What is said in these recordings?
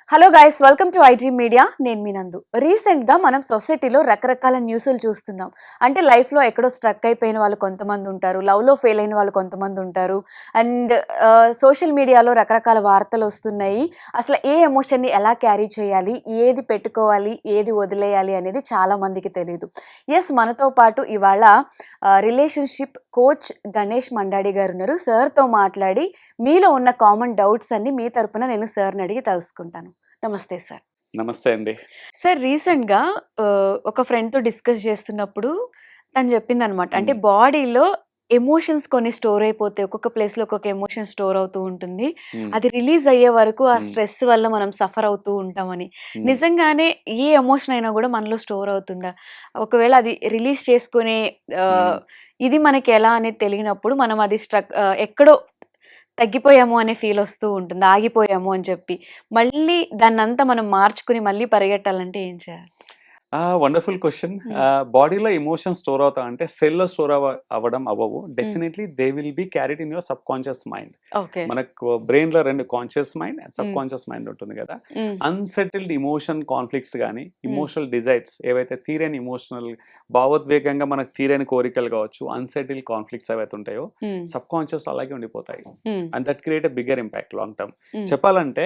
Hello guys, welcome to IG media. నేను మీ నందు. రీసెంట్గా మనం సొసైటీలో రకరకాల న్యూస్లు చూస్తున్నాం. అంటే లైఫ్లో ఎక్కడో స్ట్రక్ అయిపోయిన వాళ్ళు కొంతమంది ఉంటారు, లవ్లో ఫెయిల్ అయిన వాళ్ళు కొంతమంది ఉంటారు, అండ్ సోషల్ మీడియాలో రకరకాల వార్తలు వస్తున్నాయి. అసలు ఏ ఎమోషన్ని ఎలా క్యారీ చేయాలి, ఏది పెట్టుకోవాలి, ఏది వదిలేయాలి అనేది చాలామందికి తెలియదు. ఎస్, మనతో పాటు ఇవాళ రిలేషన్షిప్ కోచ్ గణేష్ మండాడి గారు ఉన్నారు. సార్తో మాట్లాడి మీలో ఉన్న కామన్ డౌట్స్ అన్ని మీ తరపున నేను సార్ని అడిగి తెలుసుకుంటాను. నమస్తే సార్. నమస్తే అండి. సార్, రీసెంట్‌గా ఒక ఫ్రెండ్‌తో డిస్కస్ చేస్తున్నప్పుడు తను చెప్పిందనమాట. అంటే హ్మ్. బాడీలో ఎమోషన్స్ కొన్ని స్టోర్ అయిపోతాయి. ఒక్కొక్క ప్లేస్‌లో ఒక్కొక్క ఎమోషన్ స్టోర్ అవుతూ ఉంటుంది. హ్మ్. అది రిలీజ్ అయ్యే వరకు ఆ హ్మ్. స్ట్రెస్ వల్ల మనం సఫర్ అవుతూ ఉంటామని. హ్మ్. నిజంగానే ఏ ఎమోషన్ అయినా కూడా మనలో స్టోర్ అవుతుందా? ఒకవేళ అది రిలీజ్ చేసుకునే హ్మ్. ఆహ్, ఇది మనకి ఎలా అనేది తెలియనప్పుడు మనం అది ఎక్కడో తగ్గిపోయాము అనే ఫీలొస్తూ ఉంటుంది. ఆగిపోయాము అని చెప్పి. మళ్ళీ దాన్నంతా మనం మార్చుకొని మళ్ళీ పరిగెట్టాలంటే ఏం చేయాలి? Wonderful question. హ్మ్. బాడీలో ఎమోషన్స్ స్టోర్ అవుతా అంటే సెల్‌లో స్టోర్ అవ్వడం అవ్వవు. హ్మ్. Definitely they will be carried in your subconscious mind. Okay. మనకు బ్రెయిన్‌లో 2 కాన్షియస్ మైండ్ అండ్ హ్మ్. సబ్‌కాన్షియస్ మైండ్ ఉంటుంది గదా! హ్మ్. అన్‌సెటిల్డ్ ఎమోషన్ కాన్‌ఫ్లిక్ట్స్ గాని, హ్మ్. ఎమోషనల్ డిజైర్స్ ఏవైతే తీరని భావోద్వేగంగా మనకు తీరని కోరికలు గావచ్చు, అన్‌సెటిల్డ్ కాన్‌ఫ్లిక్ట్స్ ఏవైతే ఉంటాయో హ్మ్. సబ్‌కాన్షియస్‌లో అలాగే ఉండిపోతాయి. హ్మ్. And that create a bigger impact long term. హ్మ్. చెప్పాలంటే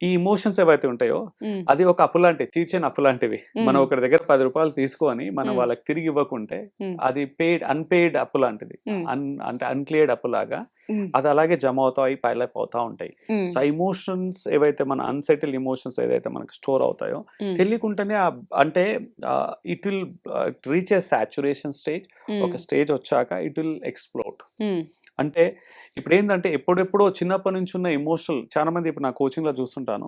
ఈ ఎమోషన్స్ ఏవైతే ఉంటాయో హ్మ్. అది ఒక అప్పు లాంటివి. తీర్చని అప్పు లాంటివి. మనం హ్మ్. ఒకరి దగ్గర రూ. 10 తీసుకొని మనం హ్మ్. వాళ్ళకి తిరిగి ఇవ్వకుంటే హ్మ్. అది అన్‌పెయిడ్ అప్పు లాంటిది. హ్మ్. అంటే అన్‌క్లియర్డ్ అప్పులాగా హ్మ్. అది అలాగే జమ అవుతాయి, పైల్ అప్ అవుతా ఉంటాయి. హ్మ్. సో, ఆ ఎమోషన్స్ ఏవైతే మన అన్‌సెటిల్డ్ ఎమోషన్స్ ఏదైతే మనకు స్టోర్ అవుతాయో హ్మ్. తెలియకుండానే అంటే it will reach a saturation stage. హ్మ్. ఒక స్టేజ్ వచ్చాక ఇట్ విల్ ఎక్స్‌ప్లోడ్. హ్మ్. అంటే ఇప్పుడేందంటే ఎప్పుడెప్పుడో చిన్నప్పటి నుంచి ఉన్న ఎమోషనల్ చాలా మంది ఇప్పుడు నా కోచింగ్‌లో చూస్తుంటాను.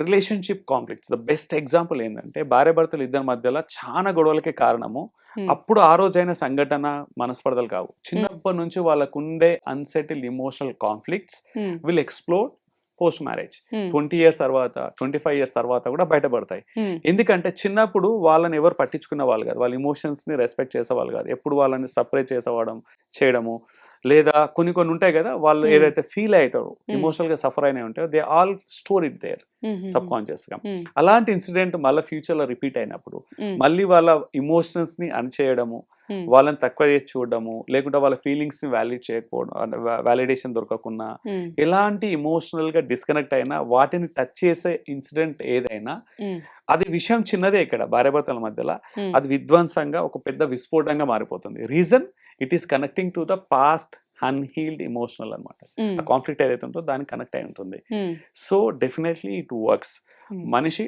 Relationship conflicts the best example ఏందంటే భార్యాభర్తలు ఇద్దరి మధ్యల చానా గొడవలకే కారణము. హ్మ్. అప్పుడు ఆ రోజైన సంఘటన మనస్పర్ధలు కావు. హ్మ్. చిన్నప్పటి నుంచి వాళ్ళకుండే అన్‌సెటిల్డ్ ఎమోషనల్ కాన్‌ఫ్లిక్ట్స్ హ్మ్. Will explode post marriage. హ్మ్. 20 ఇయర్స్ తర్వాత, 25 ఇయర్స్ తర్వాత కూడా బయటపడతాయి. హ్మ్. ఎందుకంటే చిన్నప్పుడు వాళ్ళని ఎవరు పట్టించుకున్న వాళ్ళు కాదు. వాళ్ళ ఎమోషన్స్‌ని రెస్పెక్ట్ చేసేవాళ్ళు కాదు. ఎప్పుడు వాళ్ళని సప్రెస్ చేయడము లేదా కొన్ని కొన్ని ఉంటాయి కదా! వాళ్ళు హ్మ్. ఏదైతే ఫీల్ అయితారో, హ్మ్. ఎమోషనల్‌గా సఫర్ అయినయి ఉంటాయో they all store it there హుహుహు. సబ్‌కాన్షియస్‌గా. హ్మ్. అలాంటి ఇన్సిడెంట్ మళ్ళా ఫ్యూచర్‌లో రిపీట్ అయినప్పుడు, హ్మ్. మళ్ళీ వాళ్ళ ఎమోషన్స్‌ని అణచివేయడము, హ్మ్. వాళ్ళని తక్కువ చేసి చూడడము, లేకుంటే వాళ్ళ ఫీలింగ్స్‌ని వాలిడ్ చేయకపోవడం అంటే వాలిడేషన్ దొరకకున్నా, హ్మ్. ఎలాంటి ఎమోషనల్‌గా డిస్కనెక్ట్ అయినా వాటిని టచ్ చేసే ఇన్సిడెంట్ ఏదైనా హ్మ్. అది విషయం చిన్నదే ఇక్కడ భార్యాభర్తల మధ్యల. హ్మ్. అది విధ్వంసంగా ఒక పెద్ద విస్ఫోటంగా మారిపోతుంది. Reason it is connecting to the past unhealed emotional అన్నమాట. హ్మ్. ఆ కాన్‌ఫ్లిక్ట్ ఏదైతే ఉంటదో దానికి కనెక్ట్ అయి ఉంటుంది. హ్మ్. So, definitely it works. హ్మ్. మనిషి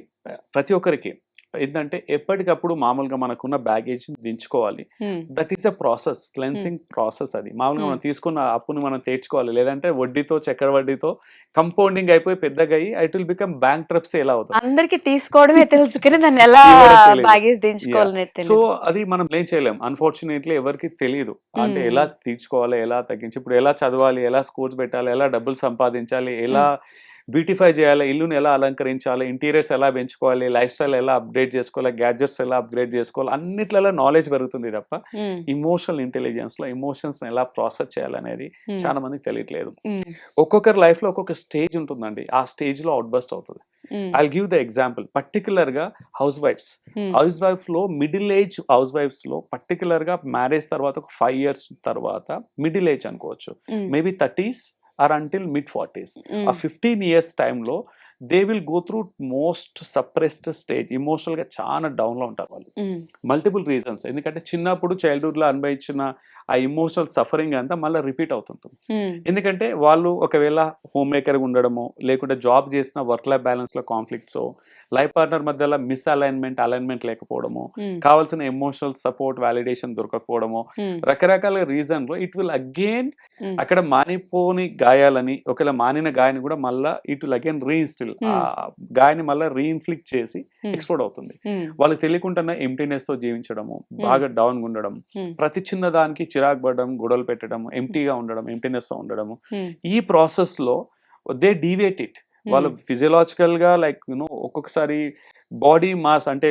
ప్రతి ఒక్కరికి ఏందంటే ఎప్పటికప్పుడు మామూలుగా మనకున్న బ్యాగేజ్‌ని దించుకోవాలి. హ్మ్. That is a process. హ్మ్. క్లెన్సింగ్ ప్రాసెస్ అది. మామూలుగా హ్మ్. మనం తీసుకున్న అప్పుని మనం తీర్చుకోవాలి. లేదంటే వడ్డీతో, చక్కెర వడ్డీతో కంపౌండింగ్ అయిపోయి పెద్దగయ్యి ఇట్ విల్ బికమ్ బ్యాంక్రప్సీ ఎలా అవుతది. అందరికి తీసుకోవడమే తెలుసు కానీ దాన్నెలా ఎవరికి తెలీదు. Baggage yeah! దించుకోవాలనేది సో, తెలీదు. అది మనం బ్లేమ్ చేయలేం. అన్‌ఫార్చునేట్‌లీ ఎవరికీ తెలీదు. అంటే హ్మ్. ఎలా తీర్చుకోవాలి, ఎలా తగ్గించి ఇప్పుడు ఎలా చదవాలి, ఎలా స్కోర్స్ పెట్టాలి, ఎలా డబ్బులు సంపాదించాలి, ఎలా హ్మ్. బ్యూటిఫై చేయాలి, ఇల్లుని ఎలా అలంకరించాలి, ఇంటీరియర్స్ ఎలా పెంచుకోవాలి, లైఫ్ స్టైల్ ఎలా అప్‌డేట్ చేసుకోవాలి, గ్యాడ్జెట్స్ ఎలా అప్‌గ్రేడ్ చేసుకోవాలి, అన్నిట్లలో నాలెడ్జ్ పెరుగుతుంది తప్ప, హ్మ్. ఎమోషనల్ ఇంటెలిజెన్స్‌లో ఎమోషన్స్‌ని ఎలా ప్రాసెస్ చేయాలనేది హ్మ్. చాలా మందికి తెలియట్లేదు. హ్మ్. ఒక్కొక్కరి లైఫ్‌లో ఒక్కొక్క స్టేజ్ ఉంటుందండి. ఆ స్టేజ్‌లో ఔట్ బస్ట్ అవుతది. హ్మ్. I'll give the example. పర్టిక్యులర్‌గా హౌస్ వైఫ్స్. హ్మ్. మిడిల్ ఏజ్ హౌస్ వైఫ్స్‌లో పర్టిక్యులర్‌గా మ్యారేజ్ తర్వాత ఒక 5 ఇయర్స్ తర్వాత మిడిల్ ఏజ్ అనుకోవచ్చు. హ్మ్. మేబీ 30స్ ఆర్ అంటిల్ మిడ్ 40స్. Ah hmm. 15 ఇయర్స్ టైమ్‌లో they will go through most suppressed stage. ఎమోషనల్‌గా చాలా డౌన్‌లో ఉంటారు వాళ్ళు. హ్మ్. Multiple reasons. ఎందుకంటే చిన్నప్పుడు చైల్డ్‌హుడ్‌లో అనుభవించిన ఆ ఎమోషనల్ సఫరింగ్ అంతా మళ్ళా రిపీట్ అవుతుంటుంది. హ్మ్. ఎందుకంటే వాళ్ళు ఒకవేళ హోమ్ మేకర్‌గా ఉండడమో, లేకుంటే జాబ్ చేసిన వర్క్ లైఫ్ బ్యాలెన్స్‌లో కాన్‌ఫ్లిక్ట్సో, లైఫ్ పార్ట్నర్ మధ్యల అలైన్‌మెంట్ లేకపోవడమో, హ్మ్. కావాల్సిన ఎమోషనల్ సపోర్ట్, వాలిడేషన్ దొరకకపోవడమో, హ్మ్. రకరకాల రీజన్‌లో ఇట్ విల్ అగైన్ హ్మ్. అక్కడ మానిపోని గాయాలని, ఒకవేళ మానిన గాయాన్ని కూడా మళ్ళా ఇట్ విల్ అగైన్ హ్మ్. గాయాన్ని మళ్ళా రీఇన్ఫ్లిక్ట్ చేసి హ్మ్. ఎక్స్‌ప్లోడ్ అవుతుంది. హ్మ్. వాళ్ళకి తెలియకుండానే ఎంప్టీనెస్‌తో జీవించడము, హ్మ్. బాగా డౌన్‌గా ఉండడం, హ్మ్. ప్రతి చిన్నదానికి చిరాకు పడడం, గొడవలు పెట్టడం, ఎంప్టీగా ఉండడం, ఎంప్టీనెస్‌తో ఉండడము. హ్మ్. ఈ ప్రాసెస్‌లో దే డీవియేట్ ఇట్. వాళ్ళు హ్మ్. ఫిజియోలాజికల్‌గా లైక్ ఒక్కొక్కసారి బాడీ మాస్ అంటే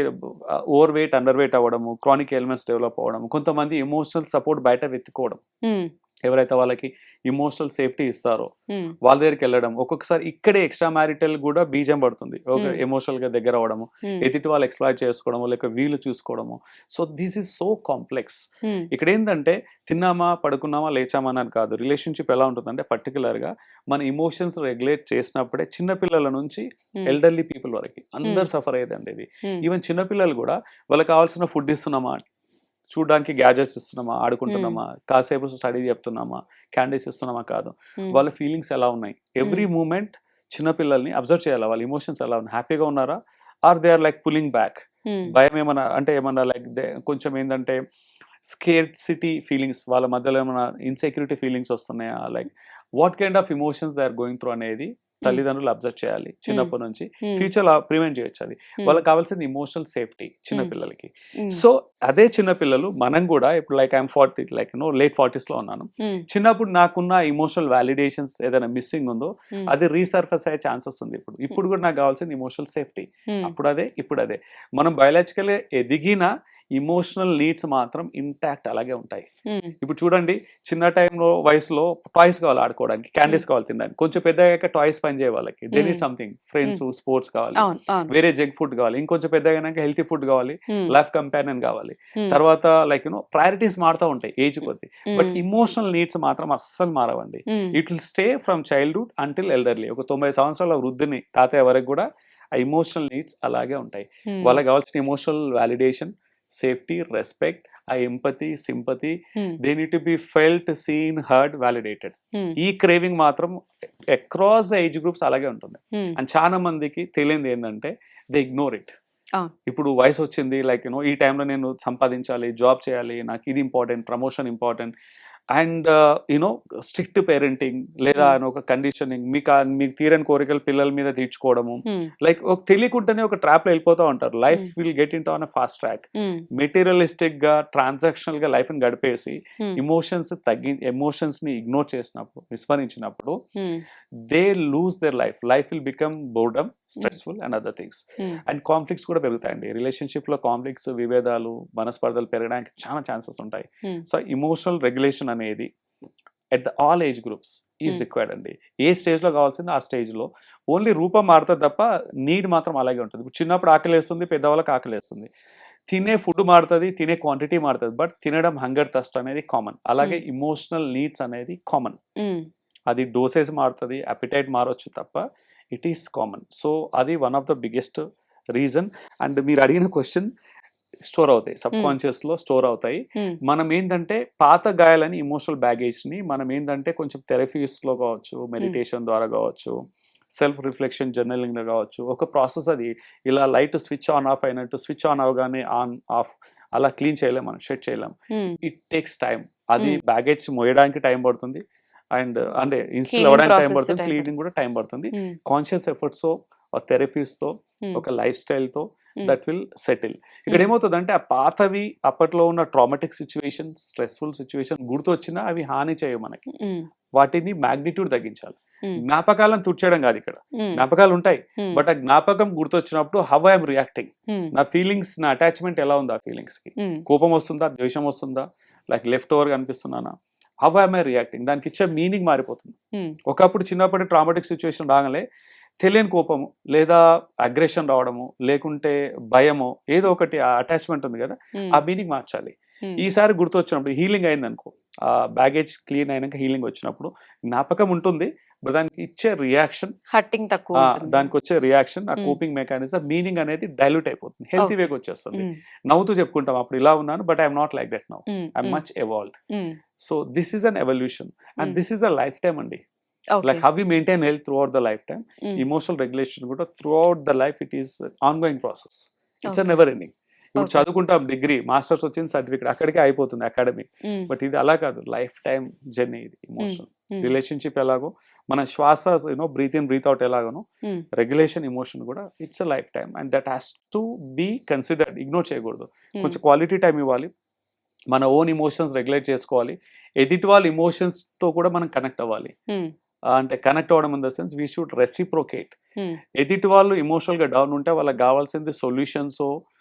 ఓవర్ వెయిట్, అండర్ వెయిట్ అవ్వడము, క్రానిక్ ఎయిల్మెంట్స్ డెవలప్ అవ్వడం, కొంతమంది ఎమోషనల్ సపోర్ట్ బయట వెతుక్కోవడం. హ్మ్. ఎవరైతే వాళ్ళకి ఇమోషనల్ సేఫ్టీ ఇస్తారో హ్మ్. వాళ్ళ దగ్గరికి వెళ్ళడం, ఒక్కొక్కసారి ఇక్కడే ఎక్స్ట్రా మ్యారిటల్ కూడా బీజం పడుతుంది. ఒక హ్మ్. ఎమోషనల్ గా దగ్గర అవ్వడము, హ్మ్. ఎదుటి వాళ్ళు ఎక్స్‌ప్లాయిట్ చేసుకోవడము, లేక వీళ్ళు చూసుకోవడము. So this is so complex. Hmm. ఇక్కడ ఏంటంటే తిన్నామా, పడుకున్నామా, లేచామా అని కాదు. రిలేషన్‌షిప్ ఎలా ఉంటుందంటే పర్టిక్యులర్‌గా మన ఎమోషన్స్ రెగ్యులేట్ చేసినప్పుడే చిన్న పిల్లల నుంచి హ్మ్. ఎల్డర్లీ పీపుల్ వరకి అందరు హ్మ్. సఫర్ అయ్యేదండి ఇది. హ్మ్. ఈవెన్ చిన్న పిల్లలు కూడా వాళ్ళకి కావాల్సిన ఫుడ్ ఇస్తున్నామా, చూడడానికి గ్యాడ్జెట్స్ ఇస్తున్నామా, హ్మ్. ఆడుకుంటున్నామా, కాసేపు స్టడీ చెప్తున్నామా, క్యాండీస్ ఇస్తున్నామా కాదు. హ్మ్. వాళ్ళ ఫీలింగ్స్ ఎలా ఉన్నాయి, ఎవ్రీ హ్మ్. మూమెంట్ చిన్న పిల్లల్ని అబ్జర్వ్ చేయాలి. వాళ్ళ ఎమోషన్స్ ఎలా ఉన్నాయి, హ్యాపీగా ఉన్నారా, are they are like pulling back. Hmm. భయం ఏమన్నా అంటే ఏమన్నా లైక్ కొంచెం ఏంటంటే స్కేర్సిటీ ఫీలింగ్స్, వాళ్ళ మధ్యలో ఏమైనా ఇన్సెక్యూరిటీ ఫీలింగ్స్ వస్తున్నాయా, like what kind of emotions they are going through అనేది హ్మ్. తల్లిదండ్రులు అబ్జర్వ్ చేయాలి హ్మ్. చిన్నప్పటి నుంచి. హ్మ్. ఫ్యూచర్లో ప్రివెంట్ చేయొచ్చు అది. హ్మ్. వాళ్ళకి కావాల్సింది ఎమోషనల్ సేఫ్టీ చిన్న హ్మ్. పిల్లలకి. హ్మ్. సో అదే చిన్న పిల్లలు మనం కూడా ఇప్పుడు లైక్ ఐఎమ్ 40 లైక్ లేట్ 40స్‌లో ఉన్నాను. హ్మ్. చిన్నప్పుడు నాకున్న ఎమోషనల్ వాలిడేషన్స్ ఏదైనా మిస్సింగ్ ఉందో హ్మ్. అది రీసర్ఫేస్ అయ్యే ఛాన్సెస్ ఉంది ఇప్పుడు. హ్మ్. ఇప్పుడు కూడా నాకు కావాల్సింది ఎమోషనల్ సేఫ్టీ. హ్మ్. అప్పుడు అదే, ఇప్పుడు అదే. మనం బయోలాజికల్‌గా ఎదిగిన ఎమోషనల్ నీడ్స్ మాత్రం ఇంటాక్ట్ అలాగే ఉంటాయి. హ్మ్. ఇప్పుడు చూడండి, చిన్న టైంలో వయసులో టాయ్స్ కావాలి ఆడుకోవడానికి, హ్మ్. క్యాండీస్ కావాలి తినడానికి. కొంచెం పెద్దయ్యాక టాయ్స్ పనిచేయ వాళ్ళకి. దే హ్మ్. నీడ్ సంథింగ్, హ్మ్. ఫ్రెండ్స్, స్పోర్ట్స్ కావాలి. అవును. అవును. వేరే జంక్ ఫుడ్ కావాలి. ఇంకొంచెం పెద్దగయినాక హెల్తీ ఫుడ్ కావాలి. హ్మ్. లైఫ్ కంపానియన్ కావాలి. హ్మ్. తర్వాత లైక్ ప్రయారిటీస్ మారుతా ఉంటాయి ఏజ్ హ్మ్. కొద్దీ. బట్ హ్మ్. ఎమోషనల్ నీడ్స్ మాత్రం అస్సలు మారవండి. హ్మ్. It will stay from childhood until elderly. ఒక 90 సంవత్సరాల వృద్ధుని, తాతయ్య వరకు కూడా ఆ ఎమోషనల్ నీడ్స్ అలాగే ఉంటాయి. హ్మ్. వాళ్ళకి కావాల్సిన ఎమోషనల్ వాలిడేషన్, సేఫ్టీ, రెస్పెక్ట్, ఆ empathy, sympathy, hmm. They need to be felt, seen, heard, validated. Hmm. ఈ క్రేవింగ్ మాత్రం అక్రాస్ ద ఏజ్ గ్రూప్స్ అలాగే ఉంటుంది. హ్మ్. అండ్ చాలా మందికి తెలియంది ఏంటంటే దే ఇగ్నోర్ ఇట్. అవును. ఇప్పుడు వయసు వచ్చింది, లైక్ ఈ టైంలో నేను సంపాదించాలి, జాబ్ చేయాలి, నాకు ఇది important, promotion important, and strict parenting లేదా హ్మ్. ఒక కండిషనింగ్, మీకు తీరని కోరికలు పిల్లల మీద తీర్చుకోవడము, హ్మ్. లైక్ ఒక తెలియకుండానే ఒక ట్రాప్లో వెళ్ళిపోతూ ఉంటారు. లైఫ్ హ్మ్. Will get in to on fast track. హ్మ్. మెటీరియలిస్టిక్గా, ట్రాన్సాక్షనల్గా లైఫ్ని గడిపేసి హ్మ్. ఎమోషన్స్ని ఇగ్నోర్ చేసినప్పుడు, విస్మరించినప్పుడు hmm. They lose their life. Life will become boredom, hmm. Stressful and other things. Hmm. And conflicts కూడా పెరుగుతాయండి. రిలేషన్షిప్లో కాన్ఫ్లిక్ట్స్, విభేదాలు, మనస్పర్ధలు పెరగడానికి చాలా ఛాన్సెస్ ఉంటాయి. హ్మ్. సో ఎమోషనల్ రెగ్యులేషన్ అనేది at the all age groups is హ్మ్. రిక్వైర్డ్ అండి. ఏ స్టేజ్లో కావాల్సింది ఆ స్టేజ్లో. ఓన్లీ రూపం మారుతుంది తప్ప నీడ్ మాత్రం అలాగే ఉంటుంది. ఇప్పుడు చిన్నప్పుడు ఆకలేస్తుంది, పెద్దవాళ్ళకి ఆకలేస్తుంది. తినే ఫుడ్ మారుతుంది, తినే క్వాంటిటీ మారుతుంది. బట్ తినడం హంగర్ థర్స్ట్ అనేది కామన్. అలాగే హ్మ్. ఎమోషనల్ నీడ్స్ అనేది కామన్. హ్మ్. అది డోసేజ్ మారుతుంది, అపిటైట్ మారొచ్చు తప్ప ఇట్ ఈస్ కామన్. సో అది one of the biggest reason. And మీరు అడిగిన క్వశ్చన్ స్టోర్ అవుతాయి, సబ్ హ్మ్. కాన్షియస్లో స్టోర్ అవుతాయి. హ్మ్. మనం ఏంటంటే పాత గాయాలని, ఎమోషనల్ బ్యాగేజ్ని మనం ఏంటంటే కొంచెం థెరపీస్లో కావచ్చు, హ్మ్. మెడిటేషన్ ద్వారా కావచ్చు, సెల్ఫ్ రిఫ్లెక్షన్ జర్నలింగ్లో కావచ్చు, ఒక ప్రాసెస్ అది. ఇలా లైట్ స్విచ్ ఆన్ ఆఫ్ అయినట్టు స్విచ్ ఆన్ అవగానే ఆన్ ఆఫ్ అలా క్లీన్ చేయలేం, మనం షెడ్ చేయలేం. హ్మ్. It takes time. అది హ్మ్. బ్యాగేజ్ మోయడానికి టైం పడుతుంది, అండ్ అంటే ఇన్స్టాల్ క్లీనింగ్ అవ్వడానికి టైం ప్రాసెస్ పడుతుంది, టైం క్లీనింగ్ పడుతుంది. కూడా టైం పడుతుంది. హ్మ్. కాన్షియస్ ఎఫర్ట్స్తో, థెరపీస్తో, హ్మ్. ఒక లైఫ్ స్టైల్తో హ్మ్. That will settle. ఇక్కడ హ్మ్. ఏమవుతుందంటే ఆ పాతవి, అప్పట్లో ఉన్న ట్రామాటిక్ సిచ్యువేషన్, స్ట్రెస్ఫుల్ సిచ్యువేషన్ గుర్తొచ్చినా అవి హాని చేయవు మనకి. హ్మ్. వాటిని మాగ్నిట్యూడ్ తగ్గించాలి. హ్మ్. జ్ఞాపకాలను తుడిచేయడం కాదు ఇక్కడ. హ్మ్. జ్ఞాపకాలు ఉంటాయి, హ్మ్. బట్ ఆ జ్ఞాపకం గుర్తొచ్చినప్పుడు హౌ ఐఎమ్ రియాక్టింగ్, హ్మ్. నా ఫీలింగ్స్, నా అటాచ్మెంట్ ఎలా ఉంది ఆ ఫీలింగ్స్కి. హ్మ్. కోపం వస్తుందా, ద్వేషం వస్తుందా, లైక్ లెఫ్ట్ ఓవర్గా అనిపిస్తున్నానా, హౌ ఐఎమ్ ఐ రియాక్టింగ్, దానికి ఇచ్చే మీనింగ్ మారిపోతుంది. హ్మ్. ఒకప్పుడు చిన్నప్పటి ట్రామాటిక్ సిచ్యువేషన్ రాగానే తెలియని కోపము, లేదా అగ్రెషన్ రావడము, లేకుంటే భయమో, ఏదో ఒకటి ఆ అటాచ్మెంట్ ఉంది కదా, హ్మ్. ఆ మీనింగ్ మార్చాలి. హ్మ్. ఈసారి గుర్తొచ్చినప్పుడు హీలింగ్ అయిందనుకో, ఆ బ్యాగేజ్ క్లీన్ అయినాక హీలింగ్ వచ్చినప్పుడు జ్ఞాపకం ఉంటుంది, బట్ దానికి ఇచ్చే రియాక్షన్, హర్టింగ్ తక్కువుంటుంది. దానికి వచ్చే reaction, ah hmm. Coping mechanism, meaning అనేది డైల్యూట్ అయిపోతుంది, హెల్తీ ఓకే. వేకి వచ్చేస్తుంది. హ్మ్. నవ్వుతూ చెప్పుకుంటాం అప్పుడు ఇలా ఉన్నాను, but I'm not like that now, hmm. I'm hmm. Much evolved. Hmm. So this is an evolution, and hmm. This is a lifetime అండి. Okay. Like how we maintain health throughout the lifetime, హ్మ్. emotional regulation కూడా throughout the life, it is an ongoing process. It's a okay. never ending. ఇప్పుడు okay. చదువుకుంటాం, degree, masters వచ్చింది, certificate అక్కడికే అయిపోతుంది academic. హ్మ్. But ఇది అలా కాదు, లైఫ్ టైమ్ జర్నీ ఇది హ్మ్. ఎమోషన్. హ్మ్. రిలేషన్షిప్ ఎలాగో, మన శ్వాస బ్రీత్ ఇన్ బ్రీత్ అవుట్ ఎలాగనో, హ్మ్. రెగ్యులేషన్ ఎమోషన్ కూడా it's a lifetime, and that has to be considered. Ignore చేయకూడదు, హ్మ్. కొంచెం క్వాలిటీ టైం ఇవ్వాలి, మన ఓన్ ఎమోషన్స్ రెగ్యులేట్ చేసుకోవాలి, ఎదుటి వాళ్ళ ఎమోషన్స్తో కూడా మనం కనెక్ట్ అవ్వాలి. హ్మ్. అంటే కనెక్ట్ అవ్వడం in the sense we should reciprocate. హ్మ్. ఎదుటి వాళ్ళు ఎమోషనల్గా డౌన్ ఉంటే వాళ్ళకి కావాల్సింది సొల్యూషన్సో,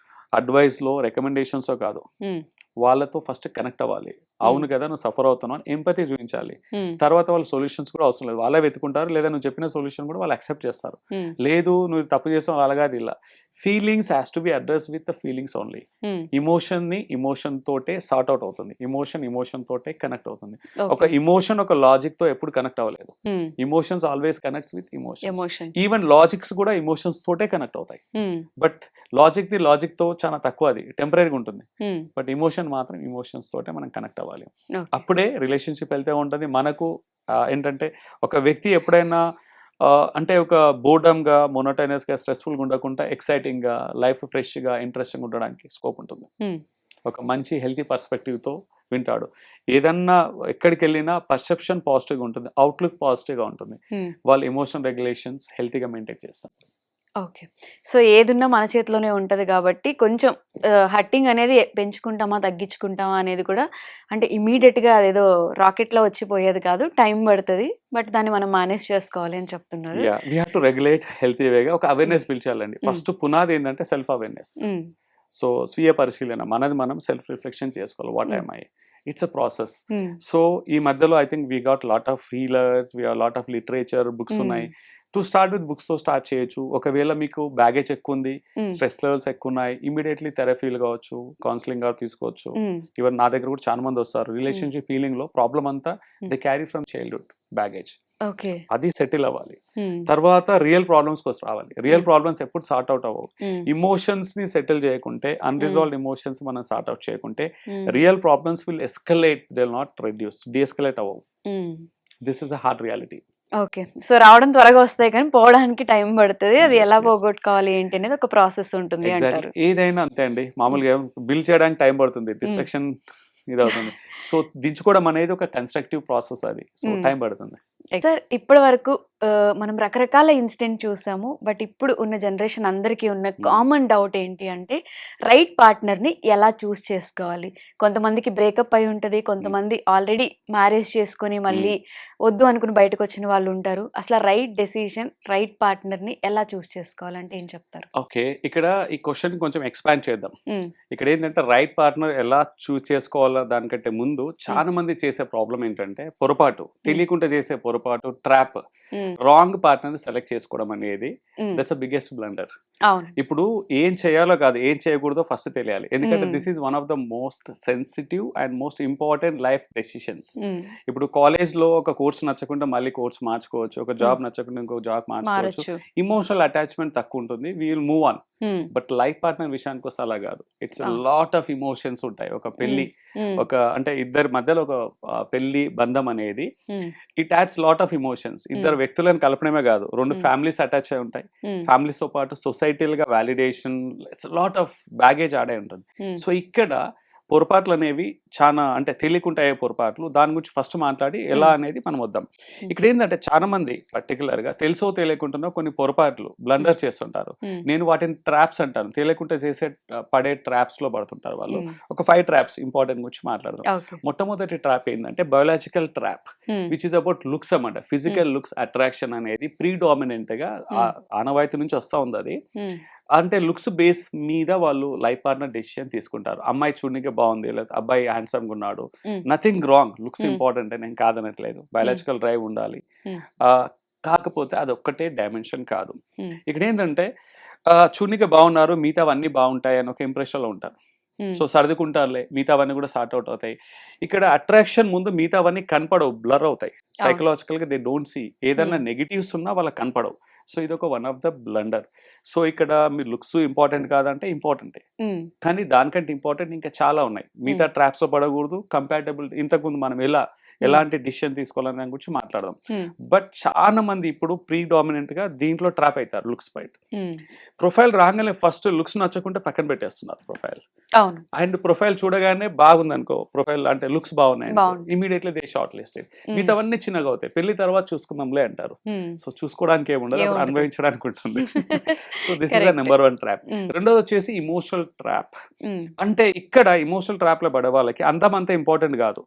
అడ్వైస్లో, రికమెండేషన్సో కాదు, హ్మ్. వాళ్ళతో ఫస్ట్ కనెక్ట్ అవ్వాలి. అవును కదా, నువ్వు సఫర్ అవుతున్నావు అని ఎంపతి చూపించాలి. హ్మ్. తర్వాత వాళ్ళు సొల్యూషన్స్ కూడా అవసరం లేదు, వాళ్ళే వెతుకుంటారు. లేదా నువ్వు చెప్పిన సొల్యూషన్ కూడా వాళ్ళు యాక్సెప్ట్ చేస్తారు. హ్మ్. లేదు నువ్వు తప్పు చేసావు అలాగాది ఇలా. Feelings has to be address with the feelings only. హ్మ్. ఇమోషన్ తోటే సార్ట్ అవుట్ అవుతుంది. ఇమోషన్ తోటే కనెక్ట్ అవుతుంది. ఒక ఓకే. ఇమోషన్ ఒక లాజిక్ తో ఎప్పుడు కనెక్ట్ అవ్వలేదు. హ్మ్. Emotions always connects with emotions. Emotion. Even logics కూడా ఇమోషన్స్ తోటే కనెక్ట్ అవుతాయి. హ్మ్. బట్ లాజిక్ తో చాలా తక్కువ, అది టెంపరీగా ఉంటుంది. హ్మ్. బట్ ఇమోషన్ మాత్రం ఇమోషన్స్ తోటే మనం కనెక్ట్ అవ్వాలి. ఓకే. అప్పుడే రిలేషన్షిప్ వెళ్తే ఉంటుంది. మనకు ఏంటంటే ఒక వ్యక్తి ఎప్పుడైనా అంటే ఒక బోర్డమ్గా, మొనోటైనస్గా, స్ట్రెస్ఫుల్గా ఉండకుండా ఎక్సైటింగ్గా, లైఫ్ ఫ్రెష్గా, ఇంట్రెస్టింగ్ ఉండడానికి స్కోప్ ఉంటుంది. హ్మ్. ఒక మంచి హెల్తీ పర్స్పెక్టివ్తో వింటాడు. ఏదన్నా ఎక్కడికి వెళ్ళినా పర్సెప్షన్ పాజిటివ్గా ఉంటుంది, అవుట్లుక్ పాజిటివ్గా ఉంటుంది. హ్మ్. వాళ్ళు ఎమోషన్ రెగ్యులేషన్స్ హెల్తీగా మెయింటైన్ చేస్తారు. ఓకే. సో, ఏదున్నా మన చేతిలోనే ఉంటది గాబట్టి, కొంచెం హట్టింగ్ అనేది పెంచుకుంటామా, తగ్గించుకుంటామా అనేది కూడా అంటే ఇమ్మీడియేట్‌గా అదేదో రాకెట్‌లో వచ్చిపోయేది కాదు. టైం పడతది. బట్ దాన్ని మనం మేనేజ్ చేసుకోవాలి అని చెప్తున్నారు. We have to regulate healthy వేగా. ఒక హ్మ్. అవేర్నెస్ పిలిచాలండి. హ్మ్. ఫస్ట్ పునాది ఏంటంటే సెల్ఫ్ అవేర్నెస్. హ్మ్. సో స్వీయ పరిశీలన, మనది మనం సెల్ఫ్ రిఫ్లెక్షన్ చేసుకోవాలి. వాట్ హ్మ్. I'm I? It's a process. హ్మ్. సో ఈ మధ్యలో I think we got lot of healers, we have lot of literature, books హ్మ్. ఉన్నాయి. టు స్టార్ట్ విత్ బుక్స్తో స్టార్ట్ చేయొచ్చు. ఒకవేళ మీకు బ్యాగేజ్ ఎక్కువ ఉంది, హ్మ్. స్ట్రెస్ లెవెల్స్ ఎక్కువ ఉన్నాయి, ఇమీడియట్లీ థెరపీలు కావచ్చు, కౌన్సిలింగ్ కావచ్చు తీసుకోవచ్చు. హ్మ్. ఈవెన్ నా దగ్గర కూడా చాలా మంది వస్తారు. హ్మ్. రిలేషన్షిప్ హీలింగ్లో ప్రాబ్లమ్ అంతా they carry from childhood baggage. Okay. అది సెటిల్ అవ్వాలి. హ్మ్. తర్వాత రియల్ ప్రాబ్లమ్స్ కోసం రావాలి. రియల్ హ్మ్. ప్రాబ్లమ్స్ ఎప్పుడు సార్ట్ అవుట్ అవ్వవు. హ్మ్. ఇమోషన్స్ ని సెటిల్ చేయకుంటే, హ్మ్. అన్రిజాల్వ్డ్ ఎమోషన్స్ మనం సార్ట్ అవుట్ చేయకుంటే, hmm. Real problems will escalate, they will not reduce, deescalate అవ్వవు. Hmm. This is a hard reality. Okay. So, రావడం త్వరగా వస్తాయి కానీ, పోవడానికి టైం పడతది. అది ఎలా యెస్. పోగొట్టుకోవాలి ఏంటి అనేది ఒక ప్రాసెస్ ఉంటుంది ఎగ్జాక్ట్లీ. అంటారు. ఏదైనా అంతే అండి. హ్మ్. మామూలుగా బిల్డ్ చేయడానికి టైం పడుతుంది. హ్మ్. డిస్ట్రక్షన్ ఇదవుతుంది. సో దించుకోవడం అనేది ఒక కన్‌స్ట్రక్టివ్ ప్రాసెస్ అది. సో హ్మ్. టైం పడుతుంది. సార్, ఇప్పటి వరకు మనం రకరకాల ఇన్సిడెంట్ చూసాము. బట్ ఇప్పుడు ఉన్న జనరేషన్ అందరికీ ఉన్న హ్మ్. కామన్ డౌట్ ఏంటి అంటే, రైట్ పార్ట్నర్‌ని ఎలా చూస్ చేసుకోవాలి? కొంతమందికి బ్రేకప్ అయి ఉంటది. హ్మ్. కొంతమంది ఆల్రెడీ మ్యారేజ్ చేసుకొని హ్మ్. మళ్ళీ వద్దు అనుకుని బయటకొచ్చిన వాళ్ళుంటారు. అసల రైట్ డెసిషన్, రైట్ పార్ట్నర్‌ని ఎలా చూస్ చేసుకోవాలంటే ఏం చెప్తారు? ఓకే. ఇక్కడ ఈ క్వెషన్ కొంచెం ఎక్స్‌పాండ్ చేద్దాం. హ్మ్. ఇక్కడేంటంటే రైట్ పార్ట్నర్ ఎలా చూజ్ చేసుకోవాలో దానికంటే ముందు హ్మ్. చాలా మంది చేసే ప్రాబ్లమ్ ఏంటంటే పొరపాటు, హ్మ్. తెలియకుండా చేసే పొరపాటు, ట్రాప్. హ్మ్. రాంగ్ పార్ట్నర్‌ని సెలెక్ట్ చేసుకోవడం అనేది హ్మ్. That's the biggest blunder. అవును. ఇప్పుడు ఏం చేయాలో కాదు, ఏం చేయకూడదో ఫస్ట్ తెలియాలి. ఎందుకంటే హ్మ్. This is one of the most sensitive and most important life decisions. హ్మ్. ఇప్పుడు కాలేజ్‌లో ఒక కోర్స్ నచ్చకుండా మళ్ళీ కోర్స్ మార్చుకోవచ్చు. ఒక హ్మ్. జాబ్ నచ్చకుండా ఇంకో జాబ్ మార్చుకోవచ్చు. మారొచ్చు. ఎమోషనల్ అటాచ్‌మెంట్ తక్కువుంటుంది. We will move on. Hmm. But life partner విషయానికొస్తే అలా గాదు. ఇట్స్ ఎ అవును. లాట్ ఆఫ్ ఎమోషన్స్ ఉంటాయి. ఒక హ్మ్. పెళ్లి, హ్మ్. ఒక అంటే ఇద్దరి మధ్యలో ఒక పెళ్లి బంధం అనేది హ్మ్. It adds lot of emotions. హ్మ్. ఇద్దరు వ్యక్తులను కలపడమే గాదు, 2 హ్మ్. ఫ్యామిలీస్ అటాచ్ అయి ఉంటాయి. హ్మ్. ఫ్యామిలీస్‌తో పాటు సొసైటల్‌గా validation, it's lot of baggage ఆడే ఉంటుంది. హ్మ్. సో ఇక్కడ పొరపాట్లనేవి చానా అంటే తెలియకుండా అయ్యే పొరపాట్లు. దాని గురించి ఫస్ట్ మాట్లాడి ఎలా హ్మ్. అనేది మనం వద్దాం. హ్మ్. ఇక్కడేందంటే చాలా మంది పర్టిక్యులర్‌గా తెలుసో తెలియకుండానో కొన్ని పొరపాట్లు, హ్మ్. బ్లండర్స్ చేస్తుంటారు. హ్మ్. నేను వాటిని ట్రాప్స్ అంటాను. తెలియకుండా చేసే పడే ట్రాప్స్‌లో పడుతుంటారు వాళ్ళు. హ్మ్. ఒక 5 ట్రాప్స్ ఇంపార్టెంట్ గురించి మాట్లాడదాం. ఓకే. మొట్టమొదటి ట్రాప్ ఏందంటే బయోలాజికల్ ట్రాప్, హ్మ్. విచ్ ఈస్ అబౌట్ లుక్స్ అన్నమాట. హ్మ్. ఫిజికల్ లుక్స్ అట్రాక్షన్ అనేది ప్రీడామినెంట్‌గా హ్మ్. ఆనవాయితీ నుంచి వస్తా ఉందది. హ్మ్. అంటే లుక్స్ బేస్ మీద వాళ్ళు లైఫ్ పార్ట్నర్ డెసిషన్ తీసుకుంటారు. అమ్మాయి చూడనీకే బాగుంది, లేకపోతే అబ్బాయి హ్యాండ్సమ్‌గా ఉన్నాడు. హ్మ్. Nothing wrong. లుక్స్ హ్మ్. ఇంపార్టెంటే, నేను కాదనట్లేదు. హ్మ్. బయోలాజికల్ డ్రైవ్ ఉండాలి. హ్మ్. కాకపోతే అదొక్కటే డైమెన్షన్ కాదు. హ్మ్. ఇక్కడేందంటే చూడనీకే బాగున్నారు, మిగతావన్నీ బాగుంటాయి అని ఒక ఇంప్రెషన్‌లో ఉంటారు. హ్మ్. సో సర్దుకుంటారులే, మిగతావన్నీ కూడా సార్ట్ అవుట్ అవుతాయి. ఇక్కడ అట్రాక్షన్ ముందు మిగతావన్నీ కనపడవు, బ్లర్ అవుతాయి. అవును. సైకలాజికల్‌గా దే డోంట్ సీ. ఏదన్నా హ్మ్. నెగెటివ్స్ ఉన్నా వాళ్ళకి కనపడవు. సో ఇదొక one of the blunder. So ఇక్కడ మీ లుక్స్ ఇంపార్టెంట్ కాదంటే ఇంపార్టెంటే. హ్మ్. కానీ దానికంటే ఇంపార్టెంట్ ఇంకా చాలా ఉన్నాయి. హ్మ్. మిగతా ట్రాప్స్‌లో పడకూడదు. కంపాటబిలిటీ ఇంతకుముందు మనం హ్మ్. ఎలాంటి డిసిషన్ తీసుకోవాలనే దాని గురించి మాట్లాడదాం. హ్మ్. బట్ చాలా మంది ఇప్పుడు ప్రీడామినెంట్‌గా దీంట్లో ట్రాప్ అయితారు లుక్స్ బయట. హ్మ్. ప్రొఫైల్ రాగానే ఫస్ట్ లుక్స్ నచ్చకుంటే పక్కన పెట్టేస్తున్నారు ప్రొఫైల్. అవును. అండ్ ప్రొఫైల్ చూడగానే బాగుందనుకో, ప్రొఫైల్ అంటే లుక్స్ బాగున్నాయనుకో, బావుంది. Immediately they short listed. హ్మ్. మిగతావన్నీ చిన్నగా అవుతాయి. పెళ్లి తర్వాత చూసుకుందాంలే అంటారు. హ్మ్. సో చూసుకోవడానికి ఏముండదు. ఏముండదు. ఉండదు. అనుభవించడానికి ఉంటుంది. So this is the correct. Number 1 trap. రెండోది వచ్చేసి ఇమోషనల్ ట్రాప్. అంటే ఇక్కడ ఇమోషనల్ ట్రాప్ లో పడే వాళ్ళకి అందం అంత ఇంపార్టెంట్ కాదు.